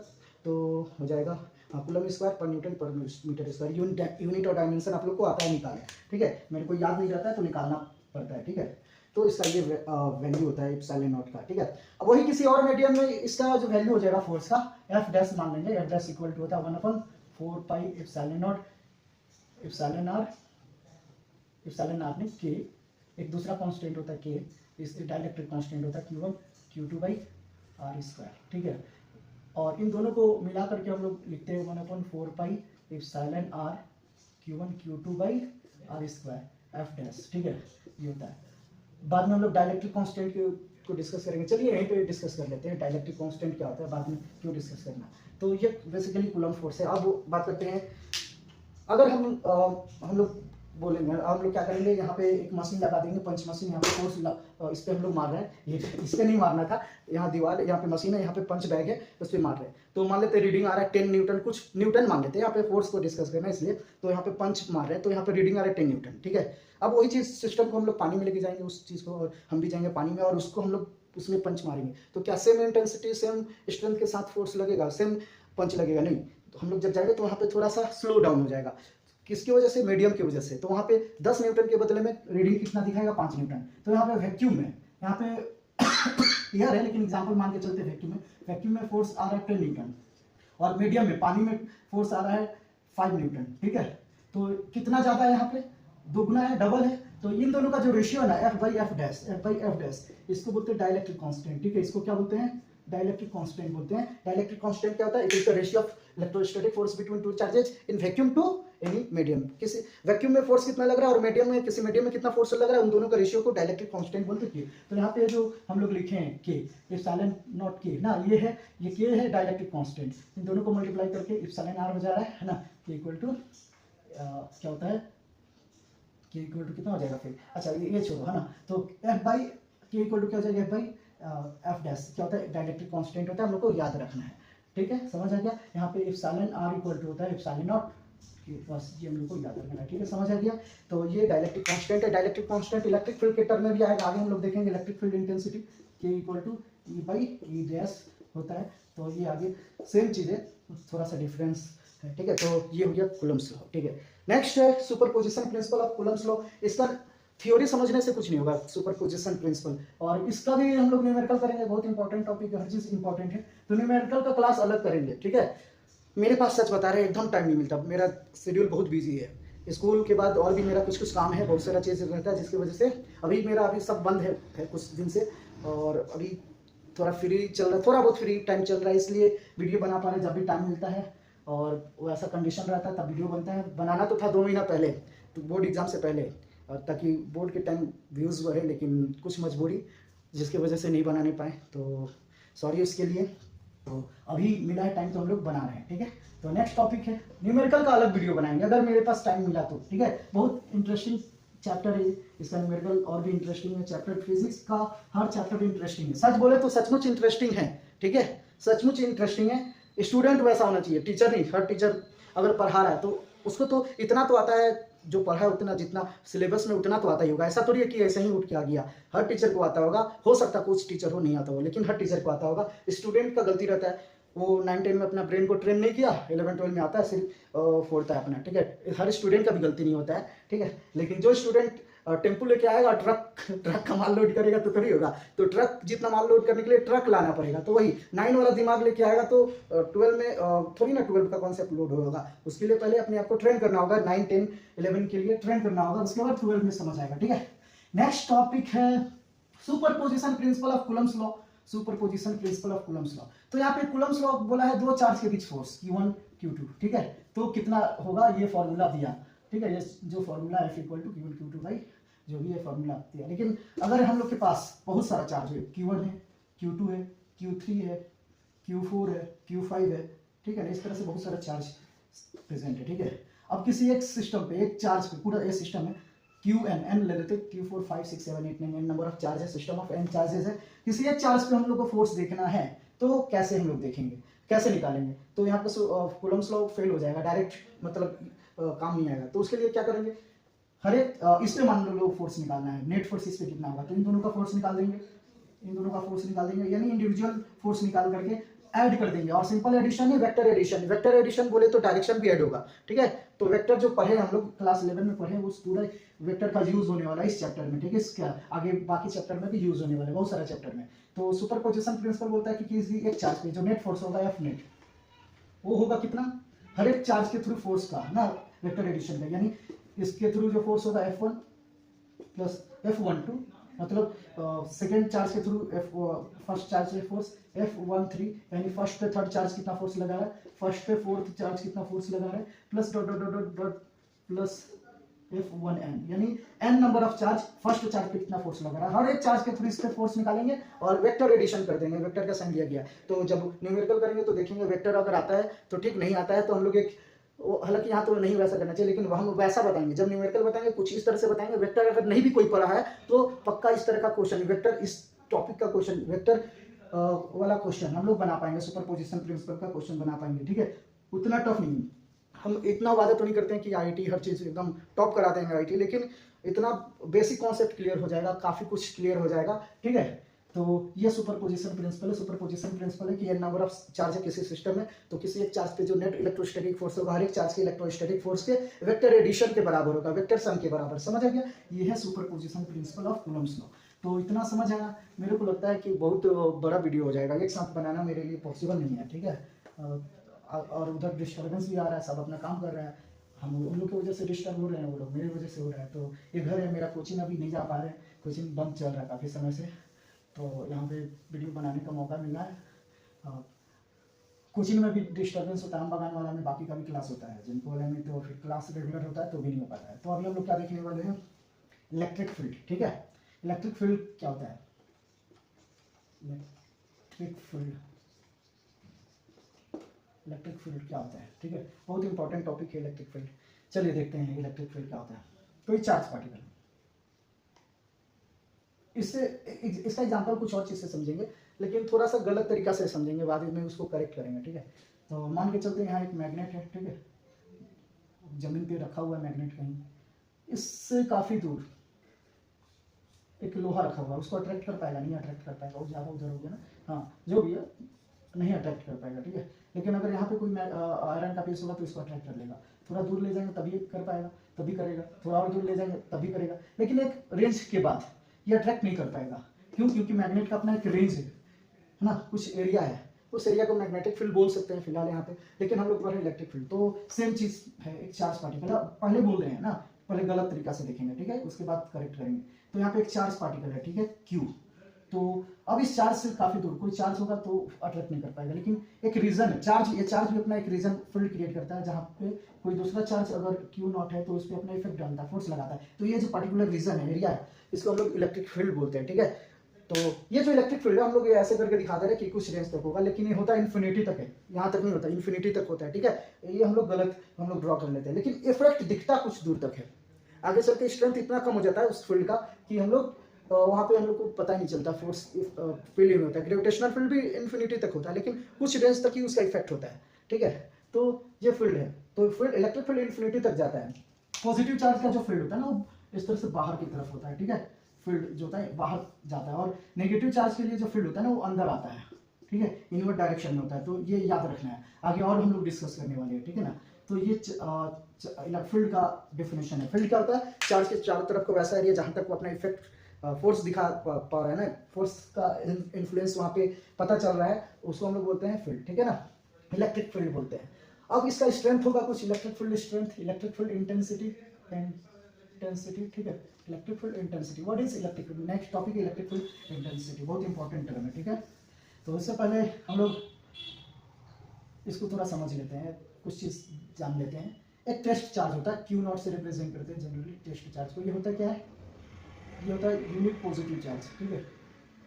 तो हो जाएगा कूलम स्क्वायर पर न्यूटन पर मीटर स्क्वायर। यूनिट और डायमेंशन आप लोग को आता है निकालना। ठीक है, मेरे को याद नहीं रहता है तो निकालना पड़ता है। ठीक है, तो इसका ये वैल्यू होता है एप्सिलॉन नॉट का। ठीक है, अब वही किसी और मीडियम में इसका जो वैल्यू हो जाएगा फोर्स का, एफ डैश मान लेंगे। एफ डैश इक्वल टू होता है 1/4 pi epsilon naught epsilon R में के, एक दूसरा कांस्टेंट होता है के, इस डाइलेक्ट्रिक कांस्टेंट होता है Q1 Q2 by are square. ठीक है, और इन दोनों को मिला करके हम लोग लिखते हैं 1/4 pi epsilon R Q1 Q2 by are square F dash. ठीक है, ये होता है। बाद में हम लोग डाइलेक्ट्रिक कांस्टेंट को डिस्कस करेंगे। चलिए यहीं पे डिस्कस कर लेते हैं डाइलेक्ट्रिक कांस्टेंट क्या होता है, बाद में क्यों डिस्कस करना। तो ये बेसिकली कूलम फोर्स है। अब बात करते हैं, अगर हम लोग बोलेंगे, हम लोग क्या करेंगे, यहाँ पे एक मशीन लगा देंगे, पंच मशीन। यहाँ पे फोर्स इस पे हम लोग मार रहे हैं, ये इस पे नहीं मारना था, यहाँ दीवार, यहाँ पे मशीन है, यहाँ पे पंच बैग है, उस पर मार रहे हैं। तो मान लेते हैं रीडिंग आ रहा है 10 न्यूटन, कुछ न्यूटन मान लेते हैं, यहाँ पे फोर्स को डिस्कस करना है इसलिए। तो यहाँ पे पंच मार रहे हैं, तो यहाँ पे रीडिंग आ रहा है 10 न्यूटन। ठीक है, अब वही चीज़ सिस्टम को हम लोग पानी में लेके जाएंगे, उस चीज़ को, और हम भी जाएंगे पानी में, और उसको हम लोग उसमें पंच मारेंगे। तो क्या सेम इंटेंसिटी, सेम स्ट्रेंथ के साथ फोर्स लगेगा, सेम पंच लगेगा? नहीं। तो हम लोग जब जाएंगे तो वहाँ पे थोड़ा सा स्लो डाउन हो जाएगा। किसकी वजह से? मीडियम की वजह से। तो वहाँ पे 10 न्यूटन के बदले में रीडिंग कितना दिखाएगा? 5 न्यूटन। तो यहाँ पे वैक्यूम में, यहाँ पे एयर है लेकिन एग्जांपल मान के चलते वैक्यूम में फोर्स आ रहा है 10 न्यूटन, और मीडियम में, पानी में फोर्स आ रहा है 5 न्यूटन। ठीक है, तो कितना ज़्यादा है? यहाँ पे दोगुना है, डबल है। तो इन दोनों का जो रेशियो है ना, F बाई एफ डैश, इसको बोलते हैं डाइलेक्ट्रिक कांस्टेंट। ठीक है, इसको क्या बोलते हैं? डाइलेक्ट्रिक कांस्टेंट बोलते हैं। डाइलेक्ट्रिक कांस्टेंट क्या होता है? It is the ratio of electrostatic force between two charges in vacuum to any medium. किसी वैक्यूम में फोर्स कितना लग रहा है और मीडियम में, किसी मीडियम में कितना फोर्स लग रहा है, उन दोनों का रेशियो को डाइलेक्ट्रिक कांस्टेंट बोलते हैं। तो यहाँ पे जो हम लोग लिखे हैं के, एप्सिलॉन नॉट के ना, ये है, ये के है डाइलेक्ट्रिक कांस्टेंट। इन दोनों को मल्टीप्लाई करके एप्सिलॉन आर हो जा रहा है ना, के इक्वल टू क्या होता है, के इक्वल टू कितना हो जाएगा फिर? अच्छा ये छोड़ो, है ना। तो एफ बाई के इक्वल टू क्या हो जाएगा? एफ बाई एफ डैश क्या होता है? डाइलेक्ट्रिक कांस्टेंट होता है, हम लोग को याद रखना है। ठीक है, समझ आ गया। यहाँ पे एप्सिलॉन आर इक्वल टू होता है एप्सिलॉन नॉट, बस ये हम लोग को याद रखना है। ठीक है, समझ आ गया। तो ये डाइलेक्ट्रिक कांस्टेंट है। डाइलेक्ट्रिक कांस्टेंट इलेक्ट्रिक फील्ड के टर्म में भी आएगा, आगे हम लोग देखेंगे। इलेक्ट्रिक फील्ड इंटेंसिटी के equal to E by E dash होता है। तो ये आगे सेम चीज़ है, थोड़ा सा डिफरेंस है। ठीक है, तो ये हो गया कूलम्स लॉ। ठीक है, नेक्स्ट है superposition principle of Coulomb's law. इसका थ्योरी समझने से कुछ नहीं होगा, सुपरपोजिशन प्रिंसिपल, और इसका भी हम लोग न्यूमेरिकल करेंगे। बहुत इंपॉर्टेंट टॉपिक है, हर चीज़ इंपॉर्टेंट है। तो न्यूमेरिकल का क्लास अलग करेंगे। ठीक है, मेरे पास सच बता रहे हैं एकदम टाइम नहीं मिलता, मेरा शेड्यूल बहुत बिजी है। स्कूल के बाद और भी मेरा कुछ काम है, बहुत सारा चीज़ रहता है, जिसकी वजह से अभी सब बंद है कुछ दिन से, और अभी थोड़ा फ्री चल रहा है, थोड़ा बहुत फ्री टाइम चल रहा है, इसलिए वीडियो बना पा रहे हैं जब भी टाइम मिलता है। और वैसा कंडीशन रहता है तब वीडियो बनता है। बनाना तो था 2 महीना पहले, तो बोर्ड एग्जाम से पहले, और ताकि बोर्ड के टाइम व्यूज़ बढ़े, लेकिन कुछ मजबूरी जिसकी वजह से नहीं बनाने पाए, तो सॉरी उसके लिए। तो अभी मिला है टाइम तो हम लोग बना रहे हैं, ठीक है। तो नेक्स्ट टॉपिक है न्यूमेरिकल का, अलग वीडियो बनाएंगे अगर मेरे पास टाइम मिला तो, ठीक है। बहुत इंटरेस्टिंग चैप्टर है इसका, न्यूमेरिकल और भी इंटरेस्टिंग है चैप्टर। फिजिक्स का हर चैप्टर इंटरेस्टिंग है, सच बोले तो सचमुच इंटरेस्टिंग है, ठीक है, सचमुच इंटरेस्टिंग है। स्टूडेंट वैसा होना चाहिए, टीचर नहीं। हर टीचर अगर पढ़ा रहा है तो उसको तो इतना तो आता है, जो पढ़ा है उतना, जितना सिलेबस में उतना तो आता ही होगा। ऐसा थोड़ी है कि ऐसे ही उठ के आ गया, हर टीचर को आता होगा। हो सकता है कुछ टीचर हो नहीं आता हो, लेकिन हर टीचर को आता होगा। स्टूडेंट का गलती रहता है, वो 9-10 में अपना ब्रेन को ट्रेन नहीं किया, 11-12 में आता है सिर्फ फोड़ता है अपना, ठीक है। हर स्टूडेंट का भी गलती नहीं होता है, ठीक है। लेकिन जो स्टूडेंट टेम्पो लेके आएगा, ट्रक का माल लोड करेगा तो थोड़ी होगा। तो ट्रक जितना माल लोड करने के लिए ट्रक लाना पड़ेगा, तो वही 9 वाला दिमाग लेके आएगा तो 12 में थोड़ी ना 12 का कॉन्सेप्ट लोड होगा। उसके लिए पहले अपने आप को ट्रेन करना होगा, 9, 10, 11 के लिए ट्रेन करना होगा, उसके बाद 12 में समझ आएगा, ठीक है। नेक्स्ट टॉपिक है superposition principle of Coulomb's law. Superposition principle of Coulomb's law. तो यहाँ पे कूलम्स लॉ बोला है, 2 चार्ज के बीच फोर्स Q1 Q2, ठीक है। तो कितना होगा, ये फॉर्मूला दिया, ठीक है। ये जो फॉर्मूला F = Q1 Q2 भाई, जो भी ये फॉर्मूला दिया। लेकिन अगर हम लोग के पास बहुत सारा चार्ज है, Q1 है, Q2 है, Q3 है, Q4 है, Q5 है, ठीक है। इस तरह से बहुत सारा चार्ज प्रेजेंट है, ठीक है। अब किसी एक सिस्टम पे, एक चार्ज पे, पूरा ये सिस्टम है Qn, n ले लेते, Q4 5 6 7 8 9 n number of charge है, सिस्टम ऑफ n चार्जेस है। किसी एक चार्ज पे हम लोग को फोर्स देखना है, तो कैसे हम लोग देखेंगे, कैसे निकालेंगे? तो यहाँ पे कूलम्स लॉ फेल हो जाएगा, डायरेक्ट मतलब काम नहीं आएगा। तो उसके लिए क्या करेंगे, हर एक इस पे मान लो फोर्स निकालना है, नेट फोर्स इस पे कितना होगा, तो इन दोनों का फोर्स निकाल देंगे, इन दोनों का फोर्स निकाल देंगे, यानी इंडिविजुअल फोर्स निकाल करके ऐड कर देंगे। और सिंपल एडिशन है, वेक्टर एडिशन। वेक्टर एडिशन बोले तो डायरेक्शन भी ऐड होगा, ठीक है। तो वेक्टर जो पढ़े हम लोग क्लास 11 में पढ़े, उस पूरा वेक्टर का यूज होने वाला है इस चैप्टर में, ठीक है। इसके आगे बाकी चैप्टर में भी यूज होने वाला है, बहुत सारा चैप्टर में। तो सुपरपोजिशन प्रिंसिपल बोलता है कि किसी एक चार्ज पे जो नेट फोर्स होगा F नेट, वो होगा कितना, हर एक चार्ज के थ्रू फोर्स का ना, वेक्टर एडिशन का, यानी इसके थ्रू जो फोर्स होगा F1 प्लस F12, मतलब सेकेंड चार्ज के थ्रू फर्स्ट चार्ज पे फोर्स F13, यानी फर्स्ट पे थर्ड चार्ज कितना फोर्स लगा रहा है, फर्स्ट पे फोर्थ चार्ज कितना फोर्स लगा रहा है, plus dot dot dot dot plus F1n, यानी n number of charge, first charge पे कितना फोर्स लगा रहा है। हर एक चार्ज के थ्रू इस पे फोर्स निकालेंगे और वेक्टर एडिशन कर देंगे। वेक्टर का साइन दिया गया, तो जब न्यूमेरिकल करेंगे तो देखेंगे वेक्टर अगर आता है तो ठीक, नहीं आता है तो हम लोग एक, हालांकि यहाँ तो नहीं वैसा करना चाहिए, लेकिन हम वैसा बताएंगे। जब न्यूमेरिकल बताएंगे कुछ इस तरह से बताएंगे। वेक्टर अगर नहीं भी कोई पढ़ा है तो पक्का इस तरह का क्वेश्चन, वेक्टर इस टॉपिक का क्वेश्चन, वेक्टर वाला क्वेश्चन हम लोग बना पाएंगे, सुपरपोजिशन प्रिंसिपल का क्वेश्चन बना पाएंगे, ठीक है। उतना टफ नहीं, हम इतना वादा तो नहीं करते हैं कि आईटी हर चीज़ एकदम टॉप करा देंगे आईटी, लेकिन इतना बेसिक कॉन्सेप्ट क्लियर हो जाएगा, काफ़ी कुछ क्लियर हो जाएगा, ठीक है। तो ये सुपरपोजिशन प्रिंसिपल है। सुपरपोजिशन प्रिंसिपल है कि n नंबर ऑफ चार्ज है किसी सिस्टम में, तो किसी एक चार्ज पे जो नेट इलेक्ट्रोस्टैटिक फोर्स होगा, हर एक चार्ज के इलेक्ट्रोस्टैटिक फोर्स के वेक्टर एडिशन के बराबर होगा, वेक्टर सम के बराबर। समझ आ गया, ये है superposition principle of Coulomb's law. तो इतना समझ आया। मेरे को लगता है कि बहुत बड़ा वीडियो हो जाएगा, एक साथ बनाना मेरे लिए पॉसिबल नहीं है, ठीक है। और उधर डिस्टर्बेंस भी आ रहा है, सब अपना काम कर रहे हैं, हम उन लोग की वजह से डिस्टर्ब हो रहे हैं, वो लोग मेरी वजह से हो रहा है। तो ये घर है मेरा, कोचिंग अभी नहीं जा पा रहे, कोचिंग बंद चल रहा है काफ़ी समय से, तो यहाँ पे वीडियो बनाने का मौका मिला है। कोचिंग में भी डिस्टर्बेंस होता है, हम बगान वाला में बाकी का भी क्लास होता है, जिनको वाले में तो फिर क्लास रेगुलर होता है तो भी नहीं हो पाता है। तो अभी हम लोग क्या देखने वाले हैं, इलेक्ट्रिक फील्ड, ठीक है। इलेक्ट्रिक फील्ड क्या होता है, इलेक्ट्रिक फील्ड, इलेक्ट्रिक फील्ड क्या होता है, ठीक है। बहुत इंपॉर्टेंट टॉपिक है इलेक्ट्रिक फील्ड। चलिए देखते हैं इलेक्ट्रिक फील्ड क्या होता है। कोई चार्ज पार्टिकल, इससे इसका एग्जांपल कुछ और चीज़ से समझेंगे, लेकिन थोड़ा सा गलत तरीका से समझेंगे, बाद में उसको करेक्ट करेंगे, ठीक है। तो मान के चलते हैं यहाँ एक मैग्नेट है, ठीक है, जमीन पे रखा हुआ है मैग्नेट कहीं, इससे काफ़ी दूर एक लोहा रखा हुआ है, उसको अट्रैक्ट कर पाएगा, नहीं अट्रैक्ट कर पाएगा, वो ज़्यादा उधर हो गया ना, हाँ जो भी है नहीं अट्रैक्ट कर पाएगा, ठीक है। लेकिन अगर यहाँ पे कोई आयरन का पीस होगा तो इसको अट्रैक्ट कर लेगा। थोड़ा दूर ले जाएंगे तभी कर पाएगा, तभी करेगा, थोड़ा और दूर ले जाएंगे तभी करेगा, लेकिन एक रेंज के बाद ये अट्रैक्ट नहीं कर पाएगा। क्यों? क्योंकि मैग्नेट का अपना एक रेंज है ना, कुछ एरिया है, उस एरिया को मैग्नेटिक फील्ड बोल सकते हैं फिलहाल यहाँ पे, लेकिन हम लोग पढ़ रहे हैं इलेक्ट्रिक फील्ड। तो सेम चीज़ है, एक चार्ज पार्टिकल, पहले बोल रहे हैं ना, पहले गलत तरीका से देखेंगे, ठीक है, उसके बाद करेक्ट करेंगे। तो यहाँ पे एक चार्ज पार्टिकल है, ठीक है, Q, तो अब इस चार्ज से काफी दूर कोई चार्ज होगा तो अट्रैक्ट नहीं कर पाएगा, लेकिन एक रीजन है चार्ज, ये चार्ज भी अपना एक रीजन फील्ड क्रिएट करता है, जहाँ पे कोई दूसरा चार्ज अगर क्यू नॉट है तो उस पर अपना इफेक्ट डालता है, फोर्स लगाता है। तो ये जो पर्टिकुलर रीजन है, एरिया है, इसको हम लोग इलेक्ट्रिक फील्ड बोलते हैं, ठीक है। तो ये जो इलेक्ट्रिक फील्ड है हम लोग ये ऐसे करके दिखा दे रहे हैं कि कुछ रेंज तक होगा, लेकिन ये होता है इन्फिनिटी तक है, यहाँ तक नहीं होता, इन्फिनिटी तक होता है, ठीक है। ये हम लोग गलत हम लोग ड्रॉ कर लेते हैं, लेकिन इफेक्ट दिखता कुछ दूर तक है। आगे चल के स्ट्रेंथ इतना कम हो जाता है उस फील्ड का कि हम लोग वहाँ पे हम लोग को पता ही नहीं चलता, फोर्स फील्ड में होता है। ग्रेविटेशनल फील्ड भी इन्फिनिटी तक होता है, लेकिन कुछ रेंज तक ही उसका इफेक्ट होता है, ठीक है। तो ये फील्ड है, तो फील्ड इलेक्ट्रिक फील्ड इन्फिनिटी तक जाता है। पॉजिटिव चार्ज का जो फील्ड होता है ना वो इस तरह से बाहर की तरफ होता है, ठीक है, फील्ड जो होता है बाहर जाता है, और नेगेटिव चार्ज के लिए जो फील्ड होता है ना वो अंदर आता है, ठीक है, इनवर्ट डायरेक्शन में होता है। तो ये याद रखना है, आगे और हम लोग डिस्कस करने वाले हैं, ठीक है ना। तो ये फील्ड का डेफिनेशन है। फील्ड क्या होता है, चार्ज के चारों तरफ का वैसा एरिया जहां तक वो अपना इफेक्ट फोर्स दिखा पा रहा है ना, फोर्स का इन्फ्लुएंस वहां पे पता चल रहा है, उसको हम लोग बोलते हैं फील्ड, ठीक है ना, इलेक्ट्रिक फील्ड बोलते हैं। अब इसका स्ट्रेंथ होगा कुछ, electric field strength, electric field intensity, ठीक है, electric field intensity. What is electric field, next topic है इलेक्ट्रिक फील्ड इंटेंसिटी, बहुत इंपॉर्टेंट टर्म है, ठीक है। तो इससे पहले हम लोग इसको थोड़ा समझ लेते हैं, कुछ चीज जान लेते हैं। एक टेस्ट चार्ज होता है, क्यू नॉट से रिप्रेजेंट करते हैं जनरली टेस्ट चार्ज को। ये होता है क्या है, ये होता है यूनिट पॉजिटिव चार्ज, ठीक है,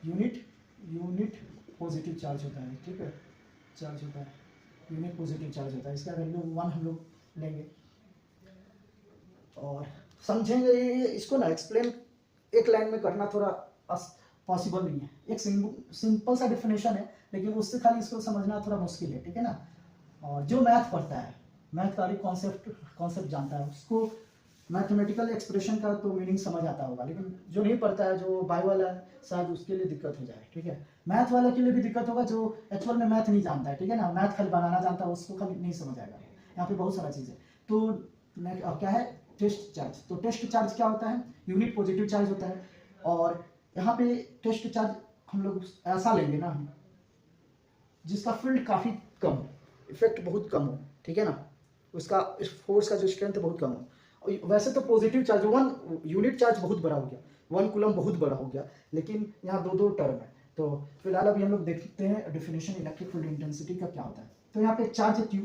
यूनिट पॉजिटिव चार्ज होता है, ठीक है, चार्ज होता है, यूनिट पॉजिटिव चार्ज होता है। इसका वैल्यू 1 हम लोग लेंगे और समझेंगे। इसको ना एक्सप्लेन एक लाइन में करना थोड़ा पॉसिबल नहीं है, एक सिंपल सा डेफिनेशन है, लेकिन उससे खाली इसको समझना थोड़ा मुश्किल है, ठीक है ना। और जो मैथ पढ़ता है, मैथ का कॉन्सेप्ट जानता है, उसको मैथमेटिकल एक्सप्रेशन का तो मीनिंग समझ आता होगा, लेकिन जो नहीं पढ़ता है, जो बाय वाला है, शायद उसके लिए दिक्कत हो जाए, ठीक है। मैथ वाले के लिए भी दिक्कत होगा जो एक्चुअल में मैथ नहीं जानता है, ठीक है ना, मैथ खाली बनाना जानता है, उसको खाली नहीं समझ आएगा। यहाँ पे बहुत सारा चीज़ है। तो क्या है, टेस्ट चार्ज। तो टेस्ट चार्ज क्या होता है, यूनिट पॉजिटिव चार्ज होता है। और यहाँ पे टेस्ट चार्ज हम लोग ऐसा लेंगे ना जिसका फील्ड काफ़ी कम हो, इफेक्ट बहुत कम हो, ठीक है ना, उसका फोर्स का जो स्ट्रेंथ बहुत कम हो। वैसे तो पॉजिटिव चार्ज 1 यूनिट चार्ज बहुत बड़ा हो गया, 1 कूलम बहुत बड़ा हो गया, लेकिन यहाँ दो टर्म है। तो फिलहाल अभी हम लोग देखते हैं डेफिनेशन इलेक्ट्रिक फील्ड इंटेंसिटी का क्या होता है। तो यहाँ पे चार्ज है क्यू।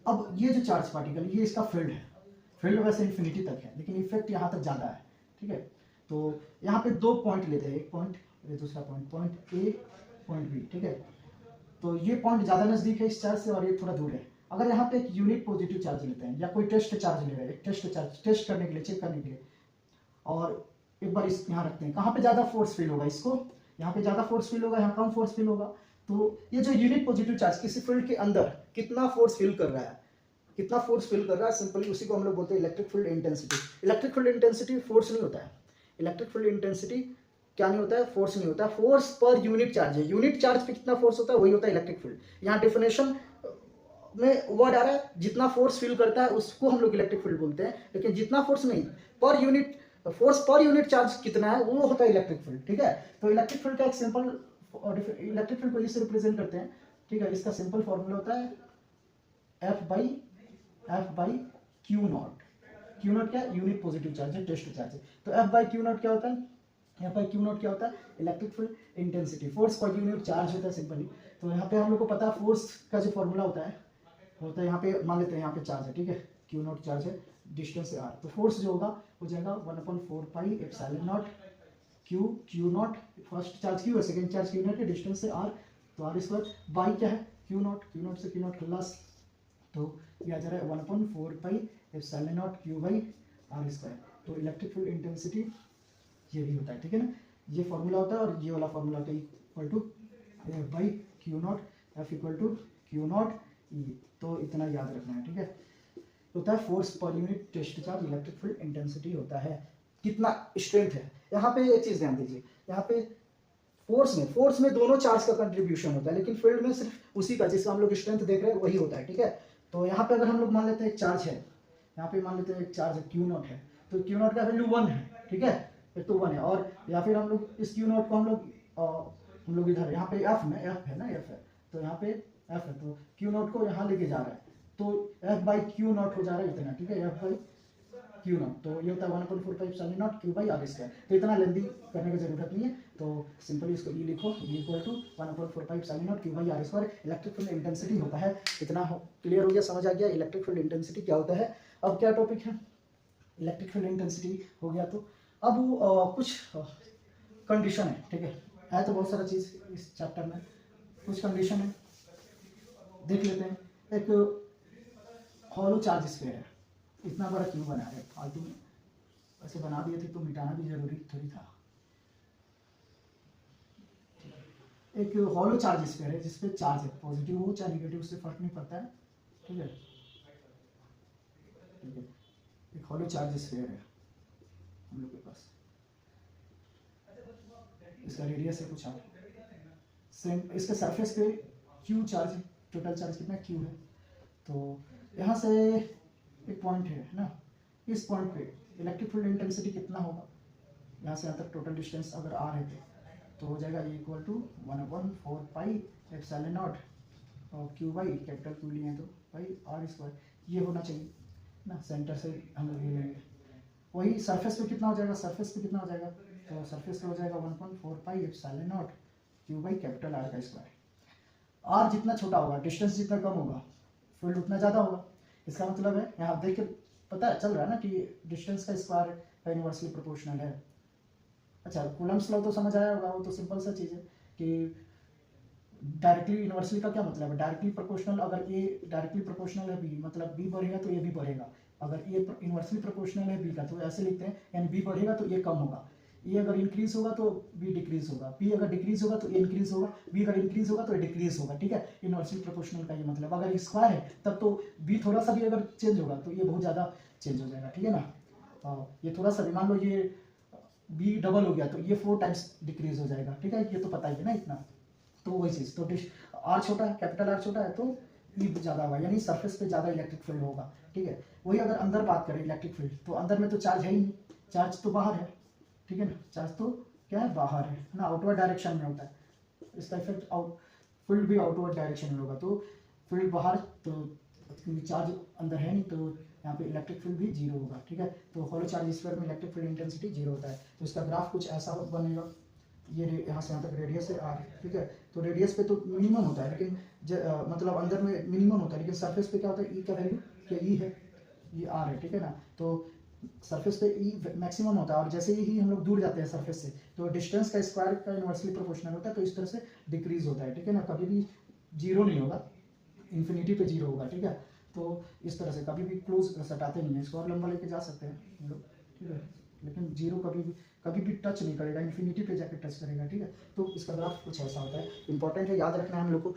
अब ये जो चार्ज पार्टिकल, ये इसका फील्ड है, फील्ड वैसे इन्फिनिटी तक है, लेकिन इफेक्ट यहाँ तक ज़्यादा है, ठीक है। तो यहाँ पे 2 पॉइंट लेते हैं, एक पॉइंट और दूसरा पॉइंट ए, पॉइंट बी, ठीक है। तो ये पॉइंट ज़्यादा नज़दीक है इस चार्ज से और ये थोड़ा दूर है। अगर यहाँ पे एक यूनिट पॉजिटिव चार्ज लेते हैं या कोई टेस्ट चार्ज ले रहे हैं, एक टेस्ट चार्ज टेस्ट करने के लिए, चेक करने के लिए, और एक बार इस यहाँ रखते हैं, कहाँ पे ज़्यादा फोर्स फील होगा, इसको यहाँ पे ज़्यादा फोर्स फील होगा, यहाँ कम फोर्स फील होगा। तो ये जो यूनिट पॉजिटिव चार्ज किसी फील्ड के अंदर कितना फोर्स फील कर रहा है, कितना फोर्स फील कर रहा है, सिंपली उसी को हम लोग बोलते हैं electric field intensity. Electric field intensity force नहीं होता है, इलेक्ट्रिक फील्ड इंटेंसिटी क्या नहीं होता है, फोर्स नहीं होता है, फोर्स पर यूनिट चार्ज है। यूनिट चार्ज पे कितना फोर्स होता है वही होता है इलेक्ट्रिक फील्ड। यहाँ डेफिनेशन में वर्ड आ रहा है, जितना फोर्स फील करता है उसको हम लोग इलेक्ट्रिक फील्ड बोलते हैं, लेकिन जितना फोर्स नहीं, per unit force per unit charge कितना है वो होता है इलेक्ट्रिक फील्ड, ठीक है। तो इलेक्ट्रिक फील्ड का एक सिंपल, इलेक्ट्रिक फील्ड को इसे रिप्रेजेंट करते हैं, ठीक है। इसका सिंपल फॉर्मूला होता है F by q not. Q not क्या, यूनिट पॉजिटिव चार्ज है, टेस्ट चार्ज है। तो एफ बाई क्यू नॉट क्या होता है, एफ बाई क्यू नॉट क्या होता है, electric field intensity, force per unit charge होता है सिंपली। तो यहाँ पे हम लोग को पता है फोर्स का जो फॉर्मूला होता है यहाँ पे मान लेते हैं, यहाँ पे चार्ज है, ठीक है, क्यू नॉट चार्ज है, डिस्टेंस से आर, तो फोर्स जो होगा हो जाएगा 1/4 pi epsilon naught q naught, first charge q है, सेकंड चार्ज क्यू नॉट है, डिस्टेंस से आर, तो आर स्क्वायर बाई क्या है क्यू नॉट से क्यू नॉट प्लस, तो ये आ जा रहा है 1/4 pi epsilon naught q by are square. तो इलेक्ट्रिक फील्ड इंटेंसिटी ये भी होता है, ठीक है ना, ये फॉर्मूला होता है, और ये वाला फॉर्मूला होता है equal to F by q naught, F equal to q naught E. तो इतना याद रखना है, ठीक है। होता है force per unit test charge, electric field intensity होता है, कितना स्ट्रेंथ है। यहाँ पे एक चीज ध्यान दीजिए, यहाँ पे फोर्स में दोनों चार्ज का कंट्रीब्यूशन होता है, लेकिन फील्ड में सिर्फ उसी का, जिसका हम लोग स्ट्रेंथ देख रहे हैं वही होता है, ठीक है। तो यहाँ पे अगर हम लोग मान लेते हैं एक चार्ज है, यहाँ पे मान लेते हैं एक चार्ज है क्यू नॉट है, तो क्यू नॉट का वैल्यू 1 है, ठीक है, एक तो 1 है। और या फिर हम लोग इस क्यू नॉट को हम लोग इधर यहाँ पे एफ में एफ है ना, एफ है, तो यहाँ पे एफ है, तो क्यू नॉट को यहाँ लेके जा रहा है, तो एफ बाई क्यू नॉट हो जा रहा है इतना, ठीक है, एफ बाई क्यू नॉट, तो ये होता है 1/4 sine naught q by are square. तो इतना लेंदी करने की जरूरत नहीं है, तो सिंपली इसको ये लिखो, ये equal to 1/4 sine naught q by are square. Electric field intensity होता है इतना। क्लियर हो गया, समझ आ गया इलेक्ट्रिक फील्ड इंटेंसिटी क्या होता है। अब क्या टॉपिक है, इलेक्ट्रिक फील्ड इंटेंसिटी हो गया। तो अब कुछ कंडीशन है, ठीक है तो बहुत सारा चीज़ इस चैप्टर में, कुछ कंडीशन है देख लेते हैं। एक हॉलो चार्ज स्फीयर है, इतना बड़ा क्यों बना है फालतू में, ऐसे बना दिए थे तो मिटाना भी जरूरी थोड़ी था। एक हॉलो चार्ज स्फीयर है जिसपे चार्ज है, पॉजिटिव हो चाहे निगेटिव उससे फर्क नहीं पड़ता है, ठीक है। एक हॉलो चार्ज स्फीयर है हम लोग के पास, इसका रेडियस है कुछ आर, सेम इसके सरफेस पे क्यू चार्ज, टोटल चार्ज कितना क्यू है। तो यहाँ से एक पॉइंट है ना, इस पॉइंट पे इलेक्ट्रिक फील्ड इंटेंसिटी कितना होगा, यहाँ से यहाँ तक टोटल डिस्टेंस अगर आर है तो हो जाएगा equal to 1/4 pi epsilon naught और क्यू बाई कैपिटल क्यू लिए हैं तो बाई आर स्क्वायर, ये होना चाहिए ना। सेंटर से हम लोग ये लेंगे, वही सरफेस पे कितना हो जाएगा, सरफेस पे कितना हो जाएगा, तो सरफेस पे हो जाएगा 1/4 pi epsilon naught q by capital R का स्क्वायर। आर जितना छोटा होगा, डिस्टेंस जितना कम होगा, फील्ड उतना ज़्यादा होगा। इसका मतलब है यहाँ देख के पता है चल रहा है ना कि डिस्टेंस का स्क्वायर का इनवर्सली प्रोपोर्शनल है। अच्छा कूलम्ब्स लॉ तो समझ आया होगा, वो तो सिंपल सा चीज़ है कि डायरेक्टली इनवर्सली का क्या मतलब है, डायरेक्टली प्रोपोर्शनल, अगर ए डायरेक्टली प्रोपोर्शनल है बी मतलब बी बढ़ेगा तो ए भी बढ़ेगा। अगर ए इनवर्सली प्रोपोर्शनल है बी का तो ऐसे लिखते हैं, यानी बी बढ़ेगा तो ए कम होगा, ए अगर इंक्रीज होगा तो बी डिक्रीज होगा, बी अगर डिक्रीज होगा तो ए इंक्रीज होगा, बी अगर इंक्रीज होगा तो ए डिक्रीज होगा, ठीक है। इनवर्सली प्रोपोर्शनल का ये मतलब, अगर स्क्वायर है तब तो बी थोड़ा सा भी अगर चेंज होगा तो ये बहुत ज़्यादा चेंज हो जाएगा, ठीक है ना। ये थोड़ा सा भी मान लो ये बी डबल हो गया तो ये 4 टाइम्स डिक्रीज हो जाएगा, ठीक है, ये तो पता ही है ना इतना। तो वही चीज़, तो आर छोटा है, कैपिटल आर छोटा है तो ई ज़्यादा होगा, यानी सरफेस पे ज़्यादा इलेक्ट्रिक फील्ड होगा, ठीक है। वही अगर अंदर बात करें इलेक्ट्रिक फील्ड, तो अंदर में तो चार्ज है ही नहीं, चार्ज तो बाहर है, ठीक है ना, चार्ज तो क्या है बाहर है ना, आउटवर्ड डायरेक्शन में होता है, इसका इफेक्ट आउट, फील्ड भी आउटवर्ड डायरेक्शन में होगा, तो फील्ड बाहर, तो चार्ज अंदर है नहीं तो यहाँ पे इलेक्ट्रिक फील्ड भी जीरो होगा, ठीक है। तो हॉलो चार्ज स्फीयर में इलेक्ट्रिक फील्ड इंटेंसिटी जीरो होता है। तो इसका ग्राफ कुछ ऐसा बनेगा, ये यहाँ से यहाँ तक रेडियस है आर, ठीक है। तो रेडियस पे तो मिनिमम होता है, लेकिन मतलब अंदर में मिनिमम होता है, लेकिन सरफेस पे क्या होता है, ई का वैल्यू क्या ई है, ये आर है, ठीक है ना। तो सरफेस पे ई मैक्सिमम होता है, और जैसे ही हम लोग दूर जाते हैं सरफेस से तो डिस्टेंस का स्क्वायर का इनवर्सली प्रोपोर्शनल होता है, तो इस तरह से डिक्रीज होता है, ठीक है ना। कभी भी जीरो नहीं होगा, इन्फिनिटी पे जीरो होगा, ठीक है। तो इस तरह से कभी भी क्लोज सटाते नहीं है, इसको और लंबा लेके जा सकते हैं हम लोग, ठीक है, लेकिन जीरो कभी भी टच नहीं करेगा, इन्फिनिटी पे जाके टच करेगा, ठीक है। तो इसका ग्राफ कुछ ऐसा होता है, इंपॉर्टेंट है, याद रखना है हम लोग को।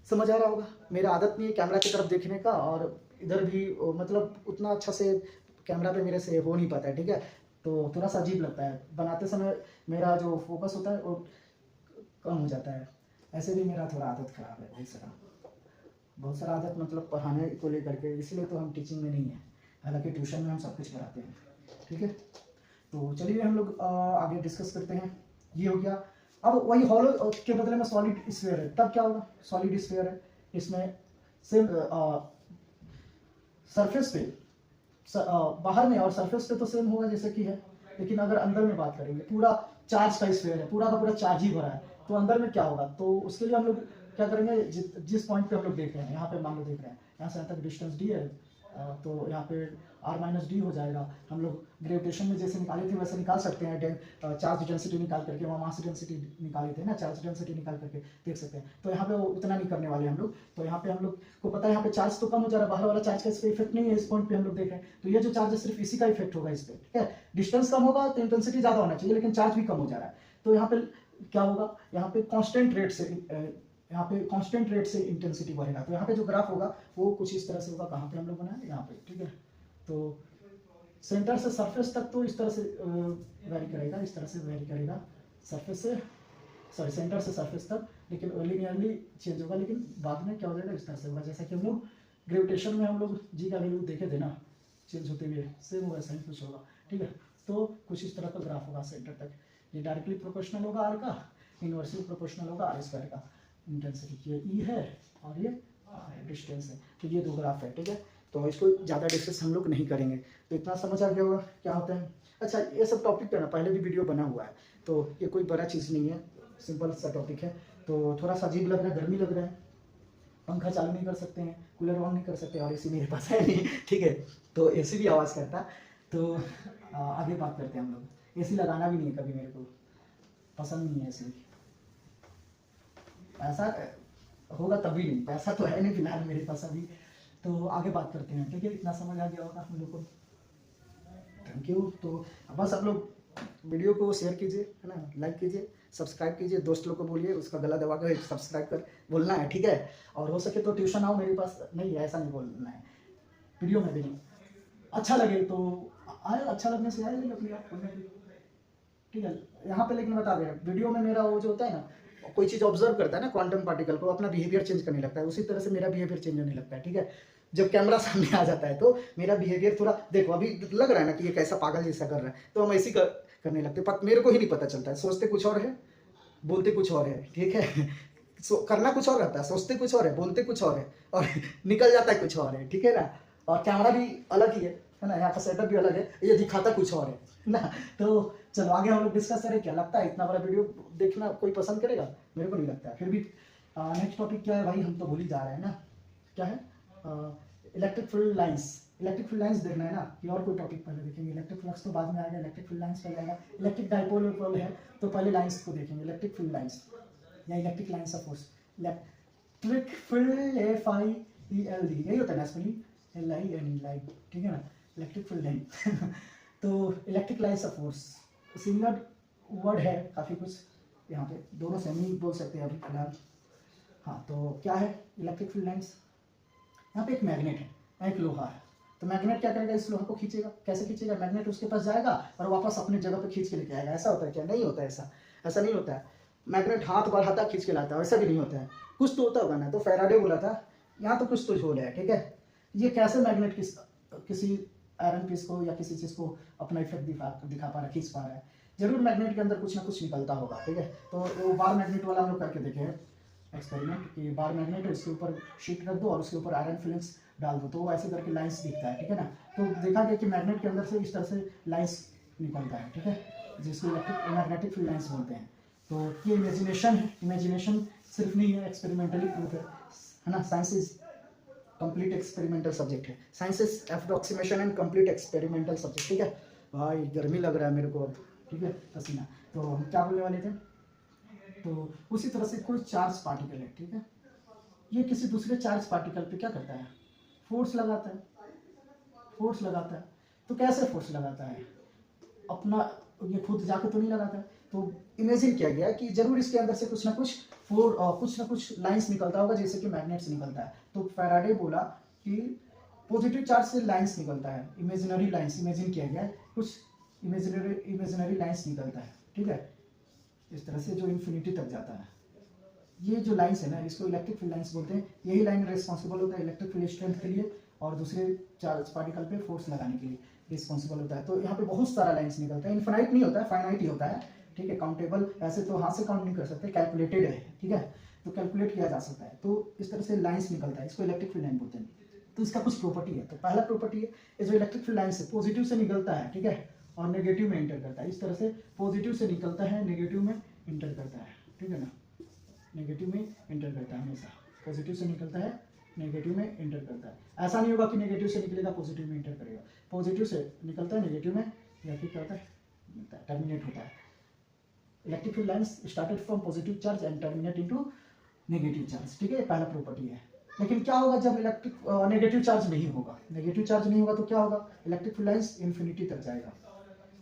समझ आ रहा होगा, मेरा आदत नहीं है कैमरा की तरफ देखने का, और इधर भी मतलब उतना अच्छा से कैमरा पे मेरे से हो नहीं पाता है, ठीक है। तो थोड़ा सा अजीब लगता है बनाते समय, मेरा जो फोकस होता है वो कम हो जाता है। ऐसे भी मेरा थोड़ा आदत खराब है, बहुत सारा आदत मतलब पढ़ाने को लेकर के, इसलिए तो हम टीचिंग में नहीं है, हालांकि ट्यूशन में हम सब कुछ कराते हैं, ठीक है। तो चलिए हम लोग आगे डिस्कस करते हैं, ये हो गया। अब वही हॉलो के बदले में सॉलिड स्फीयर है, तब क्या होगा, सॉलिड स्फीयर है, इसमें सेम सरफेस पे बाहर में और सरफेस पे तो सेम होगा जैसे कि है, लेकिन अगर अंदर में बात करेंगे, पूरा चार्ज का स्फीयर है, पूरा का पूरा चार्ज ही भरा है, तो अंदर में क्या होगा, तो उसके लिए हम लोग क्या करेंगे, जिस पॉइंट पे हम लोग देख रहे हैं, यहाँ पे मान लो देख रहे हैं, यहाँ से यहाँ तक डिस्टेंस डी है, तो यहाँ पे आर माइनस डी हो जाएगा। हम लोग ग्रेविटेशन में जैसे निकाले थे वैसे निकाल सकते हैं, चार्ज डेंसिटी निकाल करके, वहाँ मास डेंसिटी निकाले थे ना, चार्ज डेंसिटी निकाल करके देख सकते हैं। तो यहाँ पे वो उतना नहीं करने वाले हम लोग, तो यहाँ पे हम लोग को पता है यहाँ पे चार्ज तो कम हो जा रहा है, बाहर वाला चार्ज का इस पर इफेक्ट नहीं है, इस पॉइंट पे हम लोग देख रहे हैं, तो ये जो चार्ज है सिर्फ इसी का इफेक्ट होगा इस पर, ठीक है। डिस्टेंस कम होगा तो इंटेंसिटी ज्यादा होना चाहिए, लेकिन चार्ज भी कम हो जा रहा है, तो यहाँ पे क्या होगा, यहाँ पे कांस्टेंट रेट से इंटेंसिटी बढ़ेगा। तो यहाँ पे जो ग्राफ होगा वो कुछ इस तरह से होगा, कहाँ पे हम लोग बनाए, यहाँ पे, ठीक है। तो सेंटर से सरफेस तक तो इस तरह से वेरी करेगा, इस तरह से वेरी करेगा, सरफेस से सॉरी सेंटर से सरफेस तक, लेकिन लिनियरली चेंज होगा, लेकिन बाद में क्या हो जाएगा, इस तरह से होगा, जैसा कि मूड ग्रेविटेशन में हम लोग जी का वैल्यू देखे थे ना चेंज होते हुए, सेम वैसा ही कुछ होगा, ठीक है। तो कुछ इस तरह का ग्राफ होगा सेंटर तक, ये डायरेक्टली प्रोपोर्शनल होगा आर का, इनवर्सली प्रोपोर्शनल होगा आर स्क्वायर का इंटेंसिटी, ये ई है और ये डिस्टेंस है, तो ये दो ग्राफ है, ठीक है। तो इसको ज़्यादा डिस्कस हम लोग नहीं करेंगे। तो इतना समझ आ गया होगा क्या होता है। अच्छा, ये सब टॉपिक पे ना पहले भी वीडियो बना हुआ है, तो ये कोई बड़ा चीज़ नहीं है, सिंपल सा टॉपिक है। तो थोड़ा सा अजीब लग रहा है, गर्मी लग रहा है, पंखा चालू नहीं कर सकते हैं, कूलर ऑन नहीं कर सकते, और एसी मेरे पास है नहीं, ठीक है, तो एसी भी आवाज़ करता। तो आगे बात करते हैं हम लोग। एसी लगाना भी नहीं है कभी, मेरे को पसंद नहीं है एसी। पैसा होगा तभी नहीं, पैसा तो है नहीं फिलहाल मेरे पास अभी। तो आगे बात करते हैं, ठीक है, इतना समझ आ गया होगा हम लोग को। Thank you. तो बस आप लोग वीडियो को शेयर कीजिए, है ना, लाइक कीजिए, सब्सक्राइब कीजिए, दोस्त लोग को बोलिए उसका गला दबा कर सब्सक्राइब कर बोलना है, ठीक है। और हो सके तो ट्यूशन आओ मेरे पास, नहीं ऐसा नहीं बोलना है, वीडियो में भी नहीं। अच्छा लगे तो आए, अच्छा लगने से आए अपने आप बोलने के लिए, ठीक है। यहाँ पे लेकिन बता दें, वीडियो में मेरा वो जो होता है ना, कोई चीज़ ऑब्जर्व करता है ना, क्वांटम पार्टिकल को अपना बिहेवियर चेंज करने लगता है, उसी तरह से मेरा बिहेवियर चेंज होने लगता है, ठीक है। जब कैमरा सामने आ जाता है तो मेरा बिहेवियर थोड़ा, देखो अभी लग रहा है ना कि ये कैसा पागल जैसा कर रहा है, तो हम ऐसी करने लगते हैं, मेरे को ही नहीं पता चलता है, सोचते कुछ और है, बोलते कुछ और है, ठीक है। करना कुछ और रहता है, सोचते कुछ और है, बोलते कुछ और है, और निकल जाता है कुछ और है, ठीक है ना। और कैमरा भी अलग ही है ना, यहाँ का सेटअप भी अलग है, ये दिखाता कुछ और है ना। तो चलो आगे हम लोग डिस्कस करें। क्या लगता है इतना बड़ा वीडियो देखना कोई पसंद करेगा? मेरे को नहीं लगता है। फिर भी नेक्स्ट टॉपिक क्या है भाई, हम तो भूल ही जा रहे हैं ना, क्या है, electric field lines. Electric field lines देखना है ना, कि और कोई टॉपिक पहले देखेंगे। इलेक्ट्रिक फ्लक्स तो बाद में आएगा, इलेक्ट्रिक फील्ड लाइंस पहले आएगा। इलेक्ट्रिक डाइपोल है तो पहले लाइंस को देखेंगे, इलेक्ट्रिक फील्ड लाइंस या electric lines of force. Electric field FIELD यही होता है ना स्पेलिंग, LINE लाइन, ठीक है ना, इलेक्ट्रिक फील्ड लाइन। तो electric lines of force similar word है काफ़ी कुछ, यहाँ पे दोनों सेम ही बोल सकते हैं अभी फिलहाल। हाँ, तो क्या है इलेक्ट्रिक फील्ड लाइंस? यहाँ पे एक मैग्नेट है, एक लोहा है, तो मैग्नेट क्या करेगा, इस लोहा को खींचेगा। कैसे खींचेगा? मैग्नेट उसके पास जाएगा और वापस अपनी जगह पे खींच के लेके आएगा। ऐसा होता है क्या? नहीं होता है ऐसा, ऐसा नहीं होता है। मैग्नेट हाथ बढ़ाता खींच के लाता है, वैसा भी नहीं होता है। कुछ तो होता होगा ना, तो फैराडे बोला था, यहाँ तो कुछ तो झोल है, ठीक है। ये कैसे मैग्नेट किसी आयरन पीस को या किसी चीज़ को अपना इफेक्ट दिखा पा रहा है, खींच पा रहा है? जरूर मैग्नेट के अंदर कुछ ना कुछ निकलता होगा, ठीक है। तो वो बार मैग्नेट वाला हम लोग करके देखे हैं एक्सपेरिमेंट, कि बार मैग्नेट है, इसके ऊपर शीट रख दो और उसके ऊपर आयरन फिलिंग्स डाल दो, तो वो ऐसे करके लाइंस दिखता है, ठीक है ना। तो देखा गया कि मैग्नेट के अंदर से इस तरह से लाइंस निकलता है, ठीक है, जिसको इलेक्ट्रिक मैग्नेटिक फील्ड लाइंस बोलते हैं। तो ये इमेजिनेशन है, इमेजिनेशन सिर्फ नहीं है, एक्सपेरिमेंटली प्रूफ है ना। Science is complete experimental subject है, science is approximation and complete experimental subject, ठीक है। भाई गर्मी लग रहा है मेरे को अब, ठीक है, पसीना। तो हम क्या बोलने वाले थे, तो उसी तरह से कोई चार्ज पार्टिकल है, ठीक है, ये किसी दूसरे चार्ज पार्टिकल पे क्या करता है, फोर्स लगाता है, फोर्स लगाता है। तो कैसे फोर्स लगाता है? अपना ये खुद जाके तो नहीं लगाता है, तो इमेजिन किया गया कि जरूर इसके अंदर से कुछ ना कुछ लाइंस निकलता होगा, जैसे कि मैग्नेट से निकलता है। तो फैराडे बोला कि पॉजिटिव चार्ज से लाइंस निकलता है, इमेजिनरी लाइंस, इमेजिन किया गया कुछ इमेजिनरी लाइंस निकलता है, ठीक है, इस तरह से जो इन्फिनिटी तक जाता है। ये जो लाइंस है ना, इसको इलेक्ट्रिक फील्ड लाइंस बोलते हैं। यही लाइन रिस्पॉन्सिबल होता है इलेक्ट्रिक फील्ड स्ट्रेंथ के लिए और दूसरे चार्ज पार्टिकल पे फोर्स लगाने के लिए रिस्पॉन्सिबल होता है। तो यहाँ पे बहुत सारा लाइंस निकलता है, इनफाइनाइट नहीं होता है, फाइनाइट ही होता है, ठीक है, काउंटेबल। ऐसे तो हाथ से काउंट नहीं कर सकते, कैलकुलेटेड है, ठीक है, तो कैलकुलेट किया जा सकता है। तो इस तरह से लाइंस निकलता है, इसको इलेक्ट्रिक फील्ड लाइन बोलते हैं। तो इसका कुछ प्रॉपर्टी है। तो पहला प्रॉपर्टी है, ये जो इलेक्ट्रिक फील्ड लाइन से पॉजिटिव से निकलता है, ठीक है, और नेगेटिव में इंटर करता है। इस तरह से पॉजिटिव से निकलता है, नेगेटिव में इंटर करता है, ठीक है ना, नेगेटिव में इंटर करता है हमेशा। पॉजिटिव से निकलता है, नेगेटिव में इंटर करता है। ऐसा नहीं होगा कि नेगेटिव से निकलेगा पॉजिटिव में इंटर करेगा। पॉजिटिव से निकलता है, नेगेटिव में या फिर क्या होता है, टर्मिनेट होता है। Electric field lines started from positive charge and terminate into negative charge, ठीक है, पहला प्रॉपर्टी है। लेकिन क्या होगा जब इलेक्ट्रिक नेगेटिव चार्ज नहीं होगा? नेगेटिव चार्ज नहीं होगा तो क्या होगा? इलेक्ट्रिक फील्ड लाइंस इन्फिनिटी तक जाएगा।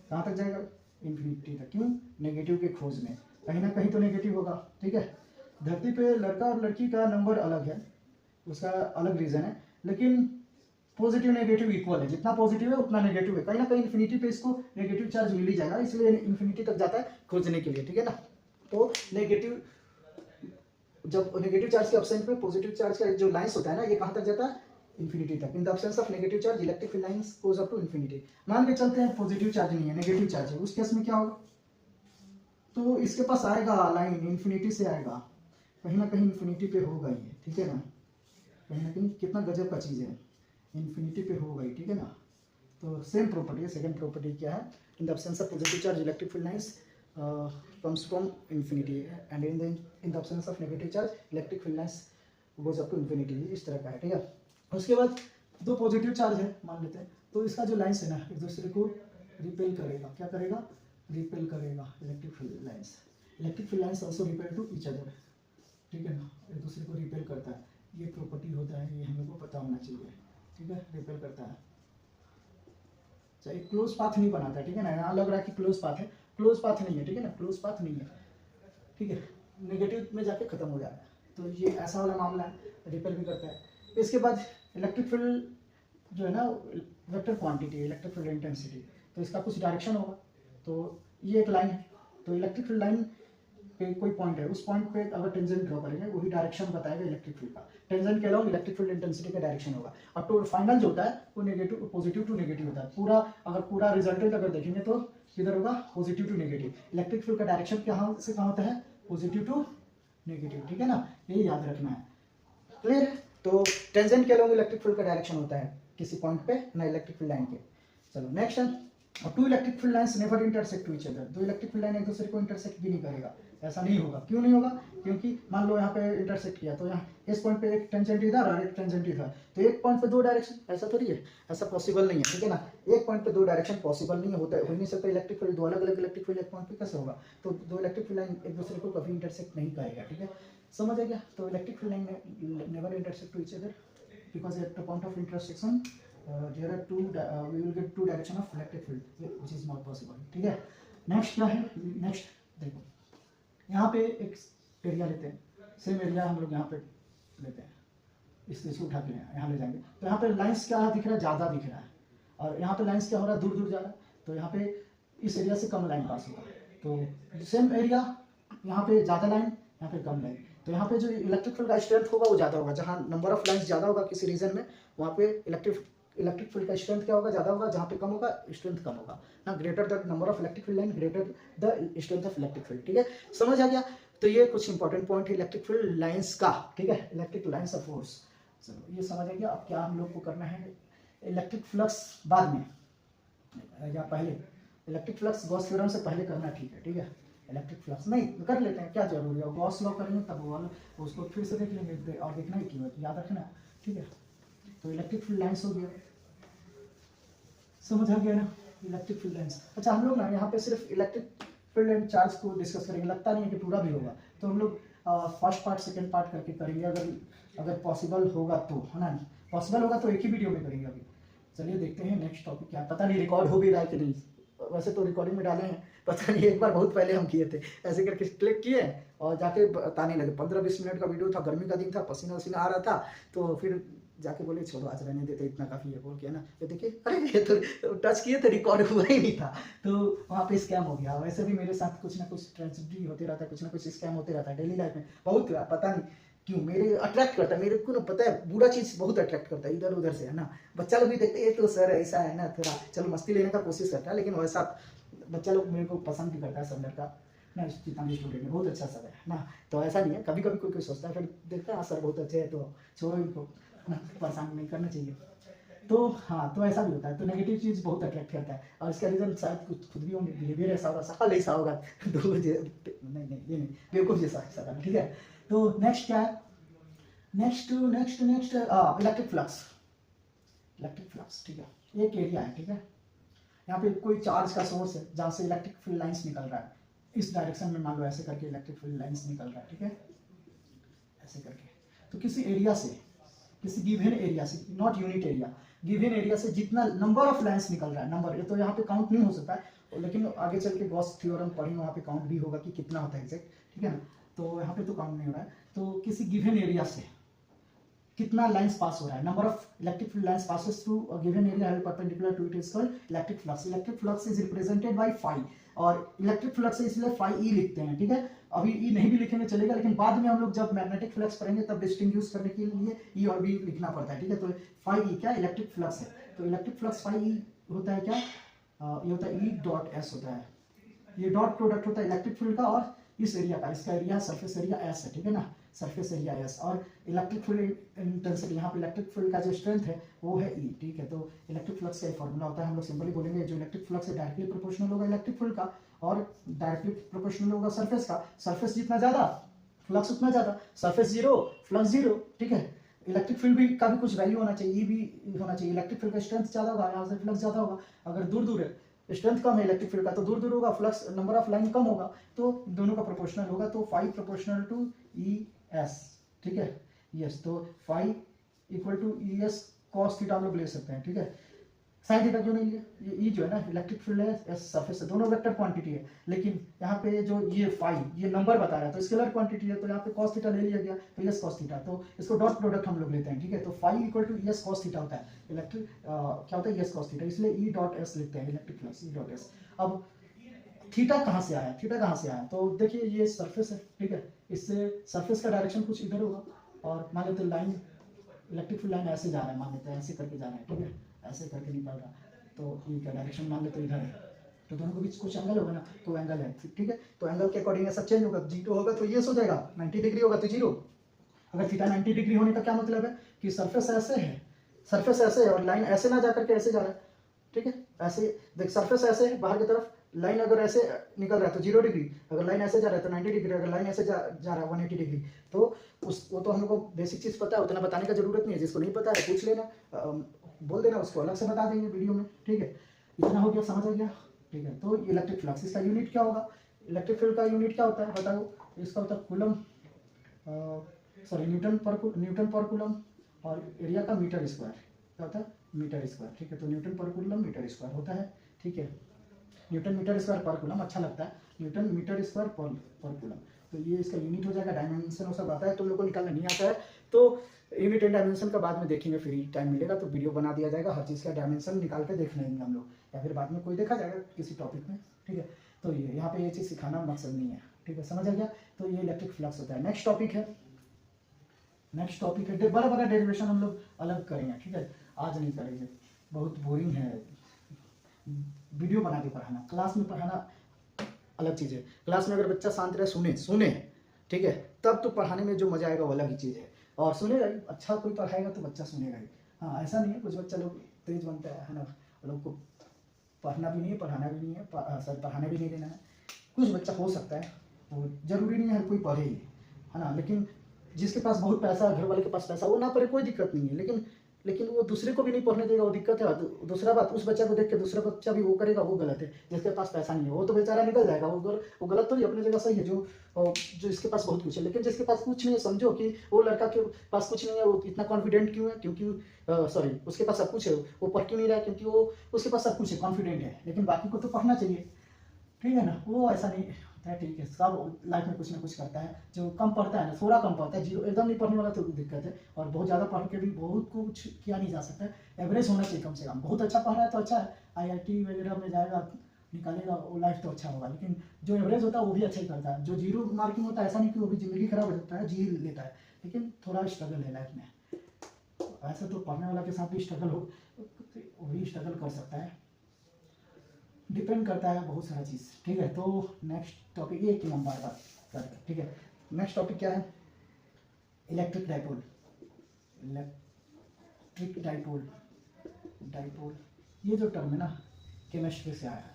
कहाँ तक जाएगा? इन्फिनिटी तक। क्यों? नेगेटिव के खोज में कहीं ना कहीं तो नेगेटिव होगा, ठीक है। धरती पे लड़का और लड़की का नंबर अलग है, उसका अलग रीजन है, लेकिन पॉजिटिव नेगेटिव इक्वल है। जितना पॉजिटिव है उतना नेगेटिव है, कहीं ना कहीं इन्फिनिटी पे इसको नेगेटिव चार्ज मिल ही जाएगा, इसलिए इन्फिनिटी तक जाता है खोजने के लिए, ठीक है ना। तो नेगेटिव, जब नेगेटिव चार्ज के एब्सेंट में पॉजिटिव चार्ज का जो लाइंस होता है ना, ये कहाँ तक जाता है? इन्फिनिटी तक। In the absence of negative charge electric field lines goes up to infinity. मान के चलते हैं पॉजिटिव चार्ज नहीं है, नेगेटिव चार्ज है, उस केस में क्या होगा? तो इसके पास आएगा लाइन, इन्फिनिटी से आएगा, कहीं ना कहीं इन्फिनिटी पे होगा ये, ठीक है ना, कहीं ना कहीं। कितना गजब का चीज़ है, इन्फिनिटी पे होगा ही, ठीक है ना। तो सेम प्रॉपर्टी है, सेकंड प्रॉपर्टी क्या है, in the absence of positive charge electric field lines comes from infinity and in the absence of negative charge electric field lines goes up to infinity, इस तरह का है, ठीक है। उसके बाद दो पॉजिटिव चार्ज है मान लेते हैं, तो इसका जो लाइंस है ना एक दूसरे को रिपेल करेगा, क्या करेगा, रिपेल करेगा, electric field lines, electric field lines also repel to each other, ठीक है ना, एक दूसरे को रिपेल करता है, ये प्रॉपर्टी होता है, ये हम लोग को पता होना चाहिए, ठीक है, रिपेल करता है, चाहे क्लोज पाथ नहीं बनाता है, ठीक है ना, यहाँ लग रहा है कि क्लोज पाथ है, क्लोज पाथ नहीं है, ठीक है ना, क्लोज पाथ नहीं है, ठीक है, नेगेटिव में जाके खत्म हो जाता है, तो ये ऐसा वाला मामला है, रिपेल भी करता है। इसके बाद इलेक्ट्रिक फील्ड जो है ना वेक्टर क्वांटिटी है, इलेक्ट्रिक फील्ड इंटेंसिटी, तो इसका कुछ डायरेक्शन होगा, तो ये एक लाइन है, तो इलेक्ट्रिक फील्ड लाइन पे कोई पॉइंट है, उस पॉइंट पे अगर टेंजेंट ड्रॉ करेंगे वही डायरेक्शन बताएगा इलेक्ट्रिक फील्ड का, टेंजेंट के अलावा इलेक्ट्रिक फील्ड इंटेंसिटी का डायरेक्शन होगा, और तो फाइनल जो होता है वो नेगेटिव पॉजिटिव टू नेगेटिव होता है, पूरा अगर पूरा रिजल्टेंट अगर देखेंगे तो किधर होगा, positive to negative, electric field का डायरेक्शन कहाँ से कहाँ होता है, पॉजिटिव टू नेगेटिव, ठीक है ना, ये याद रखना है, क्लियर है। तो टेंजेंट के अलावा इलेक्ट्रिक फील्ड का डायरेक्शन होता है किसी पॉइंट पे ना इलेक्ट्रिक फील्ड लाइन के। चलो नेक्स्ट है, two electric field lines never intersect to each other, दो इलेक्ट्रिक फील्ड लाइन एक दूसरे को इंटरसेक्ट भी नहीं करेगा, ऐसा नहीं होगा, क्यों नहीं होगा, क्योंकि मान लो यहाँ पे इंटरसेक्ट किया तो यहाँ इस पॉइंट पे एक टेंजेंट इधर और एक टेंजेंट इधर, तो एक पॉइंट पे दो डायरेक्शन, ऐसा थोड़ी है, ऐसा पॉसिबल नहीं है, ठीक है ना, एक पॉइंट पे दो डायरेक्शन पॉसिबल नहीं होता है, हो नहीं सकता, इलेक्ट्रिक फील्ड दो अलग अलग इलेक्ट्रिक फील्ड एक पॉइंट पे कैसे होगा, तो दो इलेक्ट्रिक फील्ड लाइन एक दूसरे को कभी इंटरसेक्ट नहीं करेगा, ठीक है, समझ आ गया। तो electric field line never intersect to each other because at the point of intersection there are two we will get two direction of electric field which is not possible, ठीक है। नेक्स्ट क्या है, नेक्स्ट देखो यहाँ पे एक area लेते हैं, सेम एरिया हम लोग यहाँ पे लेते हैं, इसको उठा के यहाँ ले जाएंगे, तो यहाँ पे लाइंस क्या दिख रहा है, ज़्यादा दिख रहा है, और यहाँ पे लाइंस क्या हो रहा है, दूर दूर जा रहा है, तो यहाँ पे इस एरिया से कम लाइन पास होगा, तो सेम एरिया यहाँ पे ज़्यादा लाइन, यहाँ पे कम लाइन, तो यहाँ पे जो इलेक्ट्रिक फील्ड का स्ट्रेंथ होगा वो ज़्यादा होगा, जहाँ नंबर ऑफ लाइंस ज़्यादा होगा किसी रीजन में वहाँ पे इलेक्ट्रिक फील्ड का स्ट्रेंथ क्या होगा, ज़्यादा होगा, जहाँ पे कम होगा स्ट्रेंथ कम होगा ना, greater the number of electric field line greater the strength of electric field, ठीक है, समझ आ गया। तो ये कुछ इंपॉर्टेंट पॉइंट है इलेक्ट्रिक फील्ड लाइंस का, ठीक है, इलेक्ट्रिक लाइंस ऑफ फोर्स, चलो ये समझ आ गया। अब क्या हम लोग को करना है, इलेक्ट्रिक फ्लक्स बाद में या पहले, इलेक्ट्रिक फ्लक्स गॉस थ्योरम से पहले करना ठीक है, इलेक्ट्रिक फ्लक्स नहीं कर लेते हैं, क्या जरूरी है, गॉस लॉ करेंगे तब वो उसको फिर से देख लेंगे और देखना ही क्यों, याद रखना, ठीक है। तो इलेक्ट्रिक फील्ड लाइंस हो गया, समझ आ गया ना, इलेक्ट्रिक फील्ड लाइंस। अच्छा हम लोग ना यहाँ पे सिर्फ इलेक्ट्रिक फील्ड एंड चार्ज को डिस्कस करेंगे, लगता नहीं है कि पूरा भी होगा, तो हम लोग फर्स्ट पार्ट सेकंड पार्ट करके करेंगे, अगर पॉसिबल होगा तो, है ना, पॉसिबल होगा तो एक ही वीडियो में करेंगे अभी। चलिए देखते हैं नेक्स्ट टॉपिक क्या, पता नहीं रिकॉर्ड हो भी रहा है कि नहीं, वैसे तो रिकॉर्डिंग में डाले हैं, पता नहीं, एक बार बहुत पहले हम किए थे, ऐसे करके क्लिक किए और जाके बताने लगे, 15-20 मिनट का वीडियो था, गर्मी का दिन था, पसीना वसीना आ रहा था, तो फिर जाके बोले छोड़ो आज रहने देते, इतना काफ़ी है बोल के ना, तो देखिए अरे ये तो टच किए थे रिकॉर्ड हुआ ही नहीं था, तो वहाँ पे स्कैम हो गया। वैसे भी मेरे साथ कुछ ना कुछ ट्रेजेडी होते रहता है, कुछ ना कुछ स्कैम होते रहता है डेली लाइफ में, बहुत पता नहीं क्यों मेरे अट्रैक्ट करता है, मेरे को ना पता है बुरा चीज़ बहुत अट्रैक्ट करता है इधर उधर से, है ना, बच्चा लोग भी देखते हैं ये तो सर ऐसा है ना, थोड़ा चलो मस्ती लेने का कोशिश करता है, लेकिन वैसा बच्चा लोग मेरे को पसंद भी करता है, सब लड़का ना, चितांगी स्टूडेंट है, बहुत अच्छा सब है ना, तो ऐसा नहीं है, कभी कभी कोई सोचता है, फिर देखता है सर बहुत अच्छे है, तो छोड़ो इनको ना, परेशान नहीं करना चाहिए, तो हाँ, तो ऐसा भी होता है, तो नेगेटिव चीज़ बहुत अट्रैक्ट करता है, और इसका रीज़न शायद कुछ खुद भी होंगे, बिहेवियर ऐसा होगा, सफल ऐसा होगा, नहीं ये नहीं, बेवकूफ़ जैसा ऐसा, ठीक है। तो नेक्स्ट क्या है, नेक्स्ट इलेक्ट्रिक फ्लक्स, ठीक है, एक एरिया है, ठीक है, यहाँ पे कोई चार्ज का सोर्स है जहाँ से इलेक्ट्रिक फील्ड लाइंस निकल रहा है, इस डायरेक्शन में मान लो ऐसे करके इलेक्ट्रिक फील्ड लाइंस निकल रहा है, ठीक है, ऐसे करके, तो किसी एरिया से, किसी गिवन एरिया से, not unit area, given area से जितना नंबर ऑफ लाइंस निकल रहा है, नंबर ये तो यहाँ पे काउंट नहीं हो सकता है, लेकिन आगे चल के गॉस थ्योरम पढ़ेंगे वहाँ पे काउंट भी होगा कि कितना होता है एग्जैक्ट, ठीक है ना, तो यहाँ पे तो काउंट नहीं हो रहा है, तो किसी गिवन एरिया से कितना लाइंस पास हो रहा है, number of electric field lines passes through a given area held perpendicular to it is called electric flux. Electric flux is represented by phi, और इलेक्ट्रिक फ्लक्स है इसलिए फाई ई लिखते हैं, ठीक है, अभी ई नहीं भी लिखेंगे चलेगा, लेकिन बाद में हम लोग जब मैग्नेटिक फ्लक्स पढ़ेंगे तब डिस्टिंग्विश करने के लिए ई और बी लिखना पड़ता है, ठीक है। तो फाई ई क्या इलेक्ट्रिक फ्लक्स है, तो इलेक्ट्रिक फ्लक्स फाई ई होता है क्या, ये होता है ई डॉट एस होता है, ये डॉट प्रोडक्ट होता है इलेक्ट्रिक फील्ड का और इस एरिया का, इसका एरिया सरफेस एरिया एस है, ठीक है ना, सरफेस एरिया एस, और इलेक्ट्रिक फील्ड इंटेंसिटी, यहाँ पे इलेक्ट्रिक फील्ड का जो स्ट्रेंथ है वो है ई, ठीक है। तो इलेक्ट्रिक फ्लक्स का फॉर्मूला होता है, हम लोग सिंपली बोलेंगे जो इलेक्ट्रिक फ्लक्स है डायरेक्टली प्रोपोर्शनल होगा इलेक्ट्रिक फील्ड का, और डायरेक्टली प्रोपोर्शनल होगा सरफेस का। सरफेस जितना ज़्यादा फ्लक्स उतना ज़्यादा, सरफेस जीरो फ्लक्स जीरो, ठीक है। इलेक्ट्रिक फील्ड भी का भी कुछ वैल्यू होना चाहिए, ई भी होना चाहिए। इलेक्ट्रिक फील्ड का स्ट्रेंथ ज़्यादा होगा, यहाँ से फ्लक्स ज़्यादा होगा। अगर दूर दूर है, स्ट्रेंथ कम है इलेक्ट्रिक फील्ड का तो दूर दूर होगा, फ्लक्स नंबर ऑफ लाइन कम होगा, तो दोनों का प्रोपोर्शनल होगा। तो phi proportional to E S, ठीक है, यस। तो phi equal to E S cos theta हम लोग ले सकते हैं, ठीक है। साइन थीटा क्यों नहीं लिया, ये ई जो है ना इलेक्ट्रिक फील्ड है, एस सरफेस है, दोनों वेक्टर क्वांटिटी है, लेकिन यहाँ पे जो ये फाई ये नंबर बता रहा है तो स्केलर क्वांटिटी है, तो यहाँ पे कॉस थीटा ले लिया गया, तो एस कॉस थीटा, तो इसको डॉट प्रोडक्ट हम लोग लेते हैं, ठीक है। तो phi equal to S cos theta होता है, इलेक्ट्रिक क्या होता है एस कॉस थीटा, इसलिए ई डॉट एस लिखते हैं, electric flux E dot S. अब थीटा कहाँ से आया, थीटा कहाँ से आया, तो देखिए ये सरफेस है, ठीक है, इससे सरफेस का डायरेक्शन कुछ इधर होगा, और मान लेते लाइन इलेक्ट्रिक फील्ड लाइन ऐसे जा रहा है, मान लेते हैं ऐसे करके जा रहा है, ठीक है, ऐसे करके निकल रहा है, तो इनका डायरेक्शन मान लेते इधर है, तो दोनों के बीच कुछ एंगल होगा ना, तो एंगल है, ठीक है। तो एंगल के अकॉर्डिंग सब चेंज होगा, जीरो होगा तो ये हो जाएगा, 90 डिग्री होगा तो जीरो। अगर थीटा 90 डिग्री होने का क्या मतलब है कि सरफेस ऐसे है, सरफेस ऐसे है और लाइन ऐसे ना जा करके ऐसे जा रहा है, ठीक है। ऐसे देख, सरफेस ऐसे है बाहर की तरफ, लाइन अगर ऐसे निकल रहा है तो 0 डिग्री, अगर लाइन ऐसे जा रहा है तो 90 डिग्री, अगर लाइन ऐसे जा रहा है 180 डिग्री, तो वो तो हम लोग को बेसिक चीज़ पता है, उतना बताने का जरूरत नहीं है, जिसको नहीं पता है पूछ लेना, बोल देना, उसको अलग से बता देंगे वीडियो में, ठीक है। इतना हो गया, समझ आ गया, ठीक है। तो इलेक्ट्रिक फ्लक्स, इसका यूनिट क्या होगा, इलेक्ट्रिक फील्ड का यूनिट क्या होता है बताओ, इसका होता है कूलम, सॉरी न्यूटन पर कूलम, और एरिया का मीटर स्क्वायर, क्या होता है मीटर स्क्वायर, ठीक है। तो न्यूटन पर कूलम मीटर स्क्वायर होता है, ठीक है। न्यूटन मीटर स्क्वायर पर कूलम अच्छा लगता है, न्यूटन मीटर स्क्वायर पर कूलम, तो ये इसका यूनिट हो जाएगा। डायमेंशन वो सब आता है, तुम लोग को निकालना नहीं आता है तो यूनिट एंड डायमेंशन का बाद में देखेंगे, फ्री टाइम मिलेगा तो वीडियो बना दिया जाएगा, हर चीज़ का डायमेंशन निकाल के देख लेंगे हम लोग, या फिर बाद में कोई देखा जाएगा किसी टॉपिक में, ठीक है। तो ये यहाँ पे ये चीज़ सिखाना मकसद नहीं है, ठीक है, समझ आ गया। तो ये इलेक्ट्रिक फ्लक्स होता है। नेक्स्ट टॉपिक है बड़ा बड़ा डेरिवेशन हम लोग अलग करेंगे, ठीक है, आज नहीं करेंगे, बहुत बोरिंग है वीडियो बना के पढ़ाना, क्लास में पढ़ाना अलग चीज़ है। क्लास में अगर बच्चा शांत रहे, सुने, ठीक है, तब तो पढ़ाने में जो मजा आएगा वो अलग ही चीज़ है, और सुनेगा ही, अच्छा कोई पढ़ाएगा तो बच्चा सुनेगा ही। हाँ, ऐसा नहीं है, कुछ बच्चा लोग तेज बनता है ना, लोग को पढ़ना भी नहीं है, पढ़ाना भी नहीं है, सर पढ़ाने भी नहीं देना है, कुछ बच्चा हो सकता है, तो जरूरी नहीं है हर कोई पढ़े ही, है ना। लेकिन जिसके पास बहुत पैसा, घर वाले के पास पैसा, वो ना पढ़े कोई दिक्कत नहीं है, लेकिन वो दूसरे को भी नहीं पढ़ने देगा, वो दिक्कत है। दूसरा बात, उस बच्चा को देख के दूसरा बच्चा भी वो करेगा, वो गलत है। जिसके पास पैसा नहीं है वो तो बेचारा निकल जाएगा, वो गलत तो ही अपनी जगह सही है, जो इसके पास बहुत कुछ है। लेकिन जिसके पास कुछ नहीं है, समझो कि वो लड़का के पास कुछ नहीं है, वो इतना कॉन्फिडेंट क्यों है, क्योंकि सॉरी उसके पास सब कुछ है, वो पढ़ क्यों नहीं रहा है, क्योंकि वो उसके पास सब कुछ है, कॉन्फिडेंट है, लेकिन बाकी को तो पढ़ना चाहिए, ठीक है ना। वो ऐसा नहीं होता है, ठीक है, सब लाइफ में कुछ ना कुछ करता है। जो कम पढ़ता है ना, थोड़ा कम पढ़ता है, जीरो एकदम नहीं पढ़ने वाला तो दिक्कत है, और बहुत ज़्यादा पढ़ के भी बहुत कुछ किया नहीं जा सकता है। एवरेज होना चाहिए कम से कम, बहुत अच्छा पढ़ रहा है तो अच्छा है, IIT वगैरह में जाएगा निकालेगा वो लाइफ तो अच्छा होगा, लेकिन जो एवरेज होता है वो भी अच्छा ही करता है। जो जीरो मार्किंग होता है, ऐसा नहीं कि वो भी ज़िंदगी खराब हो जाता है, जी लेता है, लेकिन थोड़ा स्ट्रगल है लाइफ में। ऐसा तो पढ़ने वाला के साथ भी स्ट्रगल हो, वो भी स्ट्रगल कर सकता है, डिपेंड करता है बहुत सारा चीज़, ठीक है। तो नेक्स्ट टॉपिक ये कि हम बार बार करते हैं, ठीक है। नेक्स्ट टॉपिक क्या है, इलेक्ट्रिक डाइपोल। ये जो टर्म है ना, केमिस्ट्री से आया है,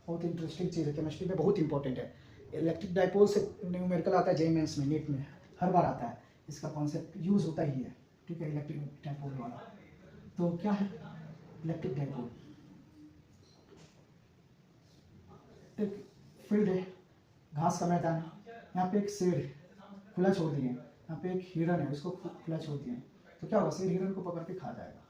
बहुत इंटरेस्टिंग चीज़ है, केमिस्ट्री में बहुत इंपॉर्टेंट है। इलेक्ट्रिक डाइपोल से न्यूमेरिकल आता है, JEE मेंस में, नीट में हर बार आता है, इसका कॉन्सेप्ट यूज़ होता ही है, ठीक है, इलेक्ट्रिक डाइपोल वाला। तो क्या है इलेक्ट्रिक डाइपोल, एक फील्ड है, घास का मैदान है, यहाँ पे एक शेर खुला छोड़ दिए, यहाँ पे एक हिरन है, उसको खुला छोड़ दिए, तो क्या होगा, शेर हिरन को पकड़ के खा जाएगा,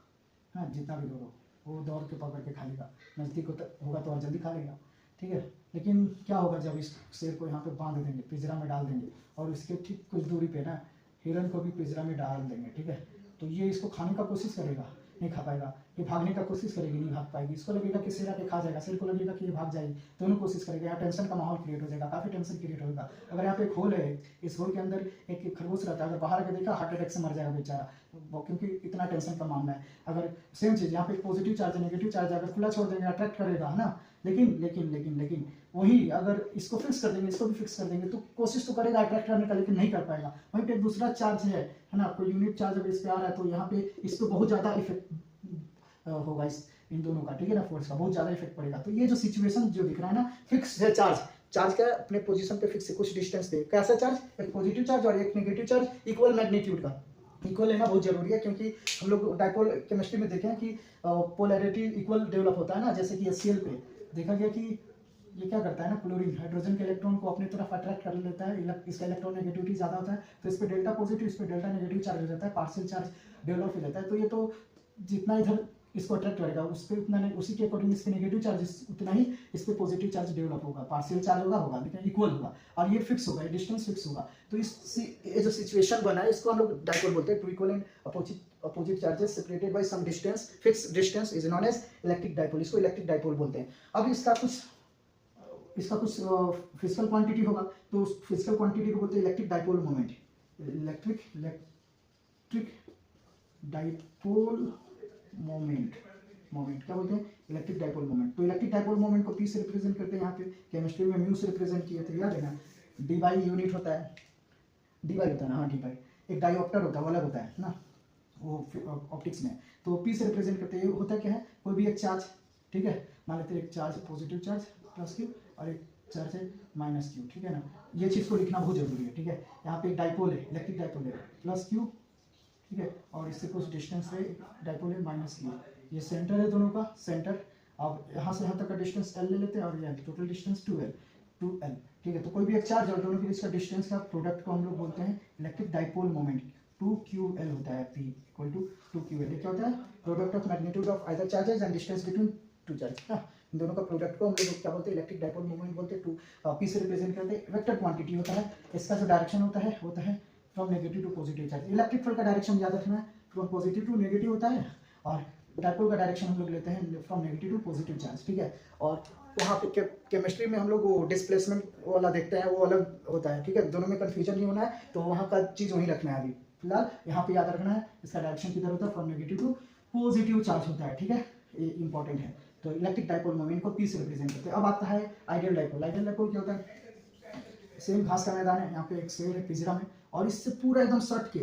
हाँ, जितना भी दौड़ो वो दौड़ के पकड़ के खा लेगा, नज़दीक होगा तो और जल्दी खा लेगा, ठीक है। लेकिन क्या होगा जब इस शेर को यहाँ पे बांध देंगे, पिंजरा में डाल देंगे, और इसके ठीक कुछ दूरी पे ना हिरन को भी पिंजरा में डाल देंगे, ठीक है, तो ये इसको खाने का कोशिश करेगा, नहीं खा पाएगा, ये भागने का कोशिश करेगी, नहीं भाग पाएगी, इसको लगेगा कि शेर आके खा जाएगा, शेर को लगेगा कि ये भाग जाएगी, दोनों कोशिश करेगा, यहाँ टेंशन का माहौल क्रिएट हो जाएगा, काफ़ी टेंशन क्रिएट होगा। अगर यहाँ पे एक होल है, इस होल के अंदर एक खरगोश रहता है, अगर बाहर आके देखा हार्ट अटैक से मर जाएगा बेचारा, क्योंकि इतना टेंशन का मामला है। अगर सेम चीज़ यहाँ पे पॉजिटिव चार्ज है, नेगेटिव चार्ज है, अगर खुला छोड़ देंगे अट्रैक्ट करेगा, है ना, लेकिन वही अगर इसको फिक्स कर देंगे, इसको भी फिक्स कर देंगे, तो कोशिश तो करेगा अट्रैक्ट करने का, लेकिन नहीं कर पाएगा। वहीं पे दूसरा चार्ज है ना, कोई यूनिट चार्ज अगर इस पे आ रहा है तो यहाँ पे इस पे बहुत ज़्यादा इफेक्ट होगा, इस इन दोनों का, ठीक है ना, फोर्स का बहुत ज़्यादा इफेक्ट पड़ेगा। तो ये जो सिचुएशन जो दिख रहा है ना, फिक्स है चार्ज, चार्ज का अपने पोजीशन पे फिक्स है, कुछ डिस्टेंस पे। कैसा चार्ज? एक पॉजिटिव चार्ज और एक नेगेटिव चार्ज, इक्वल मैग्नीट्यूड का। इक्वल लेना बहुत जरूरी है, क्योंकि हम लोग डाइपोल केमिस्ट्री में देखें कि पोलैरिटी इक्वल डेवलप होता है ना, जैसे कि HCl पे देखा गया कि ये क्या करता है ना, क्लोरीन हाइड्रोजन के इलेक्ट्रॉन को अपनी तरफ अट्रैक्ट कर लेता है, इसका इलेक्ट्रॉन नेगेटिविटी ज्यादा होता है, तो इस पे डेल्टा पॉजिटिव, इस पे डेल्टा नेगेटिव चार्ज हो जाता है, पार्शियल चार्ज डेवलप हो जाता है। तो ये तो जितना इधर इसको अट्रैक्ट करेगा उस पर उतना नहीं, उसी के अकॉर्डिंग इस पे नेगेटिव चार्ज उतना ही इस पे पॉजिटिव चार्ज डेवलप होगा, पार्शियल चार्ज होगा लेकिन इक्वल होगा, और ये फिक्स होगा, डिस्टेंस फिक्स होगा। तो ये जो सिचुएशन बना है इसको हम लोग डाइपोल बोलते हैं। Two equal and opposite charges separated by some distance, fixed distance is known as electric dipole, इसको इलेक्ट्रिक डाइपोल बोलते हैं। अब इसका कुछ फिजिकल क्वांटिटी होगा, तो उस फिजिकल क्वांटिटी को बोलते हैं electric dipole moment. Electric dipole moment क्या बोलते हैं? Electric dipole moment. तो इलेक्ट्रिक डाइपोल मोमेंट को P से रिप्रेजेंट करते हैं, यहाँ पे केमिस्ट्री में म्यू से रिप्रेजेंट किए थे, याद है ना। डी बाई यूनिट होता है, डी बाई होता है ना, हाँ डी बाई। एक डायोप्टर होता है, वो अलग होता है ना, वो ऑप्टिक्स में। तो P से रिप्रेजेंट करते हैं, होता क्या है, कोई भी एक चार्ज, ठीक है, मान लेते हैं एक charge positive charge plus Q और एक चार्ज है माइनस Q, ठीक है ना। ये चीज़ को लिखना बहुत जरूरी है, ठीक है। यहाँ पे एक डाइपोल है, इलेक्ट्रिक डाइपोल है, प्लस Q, ठीक है, और इससे कुछ डिस्टेंस है, डाइपोल है माइनस Q, ये सेंटर है दोनों का, सेंटर। अब यहाँ से यहाँ तक का डिस्टेंस L ले लेते हैं, और ये टोटल डिस्टेंस 2L, ठीक है। तो कोई भी एक चार्ज और दोनों के बीच का डिस्टेंस का प्रोडक्ट को हम लोग बोलते हैं इलेक्ट्रिक डाइपोल मोमेंट। 2QL होता है, P इक्वल टू 2QL। क्या होता है? Product of magnitude of either charges and distance between two charge. इन दोनों का प्रोडक्ट को हम लोग क्या बोलते हैं? इलेक्ट्रिक डाइपोल मोमेंट बोलते हैं। P से रिप्रेजेंट करते हैं, वेक्टर क्वांटिटी होता है, इसका जो डायरेक्शन होता है from negative to positive charge. Electric field का डायरेक्शन याद रखना है, फ्रॉम पॉजिटिव टू नेगेटिव होता है, और डाइपोल का डायरेक्शन हम लोग लेते हैं from negative to positive charge, ठीक है। और वहाँ पे केमिस्ट्री में हम लोग वो डिस्प्लेसमेंट वाला देखते हैं, वो अलग होता है, ठीक है। दोनों में कंफ्यूजन नहीं होना है, तो वहाँ का चीज़ वहीं रखना है। अभी फिलहाल यहाँ पे याद रखना है, इसका डायरेक्शन किधर होता है? From negative to positive charge होता है, ठीक है, ये इंपॉर्टेंट है। तो इलेक्ट्रिक डाइपोल मोमेंट को P से रिप्रेजेंट करते हैं। अब आता है आइडियल डाइपोल। आइडियल डाइपोल क्या होता है? सेम घास का मैदान है, यहाँ पे एक सेल है पिंजरा में, और इससे पूरा एकदम सट के,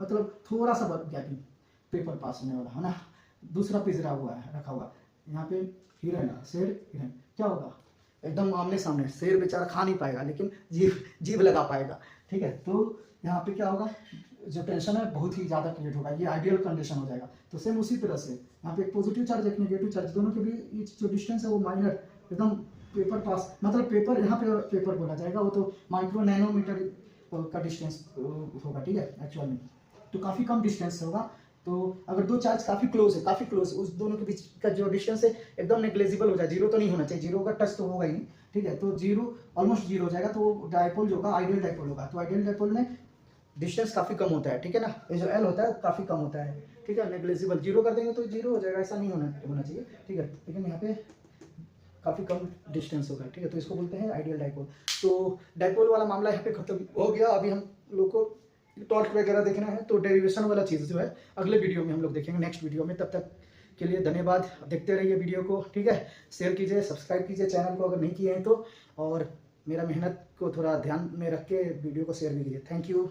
मतलब थोड़ा सा गैपिंग, पेपर पास होने वाला है ना, दूसरा पिंजरा हुआ है, रखा हुआ, यहाँ पे हिरन है, शेर हिरन, क्या होगा? एकदम आमने सामने, शेर बेचारा खा नहीं पाएगा, लेकिन जीभ लगा पाएगा, ठीक है। तो यहाँ पे क्या होगा? जो टेंशन है बहुत ही ज़्यादा क्रिएट होगा, ये आइडियल कंडीशन हो जाएगा। तो सेम उसी तरह से यहाँ पे एक पॉजिटिव चार्ज एक नेगेटिव चार्ज, दोनों के बीच जो डिस्टेंस है वो माइनर, एकदम पेपर पास, मतलब पेपर, यहाँ पे पेपर बोला जाएगा, वो तो माइक्रो नैनोमीटर का डिस्टेंस होगा, ठीक है, एक्चुअल में तो काफ़ी कम डिस्टेंस होगा। तो अगर दो चार्ज काफ़ी क्लोज, उस दोनों के बीच का जो डिस्टेंस है एकदम नेग्लेजिबल हो जाए, जीरो तो नहीं होना चाहिए, जीरो का टच तो होगा ही नहीं, ठीक है। तो जीरो, ऑलमोस्ट जीरो हो जाएगा, तो डाइपोल जो होगा आइडियल डाइपोल होगा। तो आइडियल डाइपोल में डिस्टेंस काफ़ी कम होता है, ठीक है ना, ये जो L होता है काफ़ी कम होता है, ठीक है, नेग्लेजिबल। जीरो कर देंगे तो जीरो हो जाएगा, ऐसा नहीं होना चाहिए, ठीक है, लेकिन यहाँ पे काफ़ी कम डिस्टेंस होगा, ठीक है। तो इसको बोलते हैं आइडियल डाइपोल। तो डाइपोल वाला मामला यहाँ पे खत्म हो गया। अभी हम लोग को टॉर्क वगैरह देखना है, तो डेरिवेशन वाला चीज़ जो है अगले वीडियो में हम लोग देखेंगे, नेक्स्ट वीडियो में। तब तक के लिए धन्यवाद, देखते रहिए वीडियो को, ठीक है। शेयर कीजिए, सब्सक्राइब कीजिए चैनल को अगर नहीं किए हैं तो, और मेरा मेहनत को थोड़ा ध्यान में रख के वीडियो को शेयर भी कीजिए। Thank you.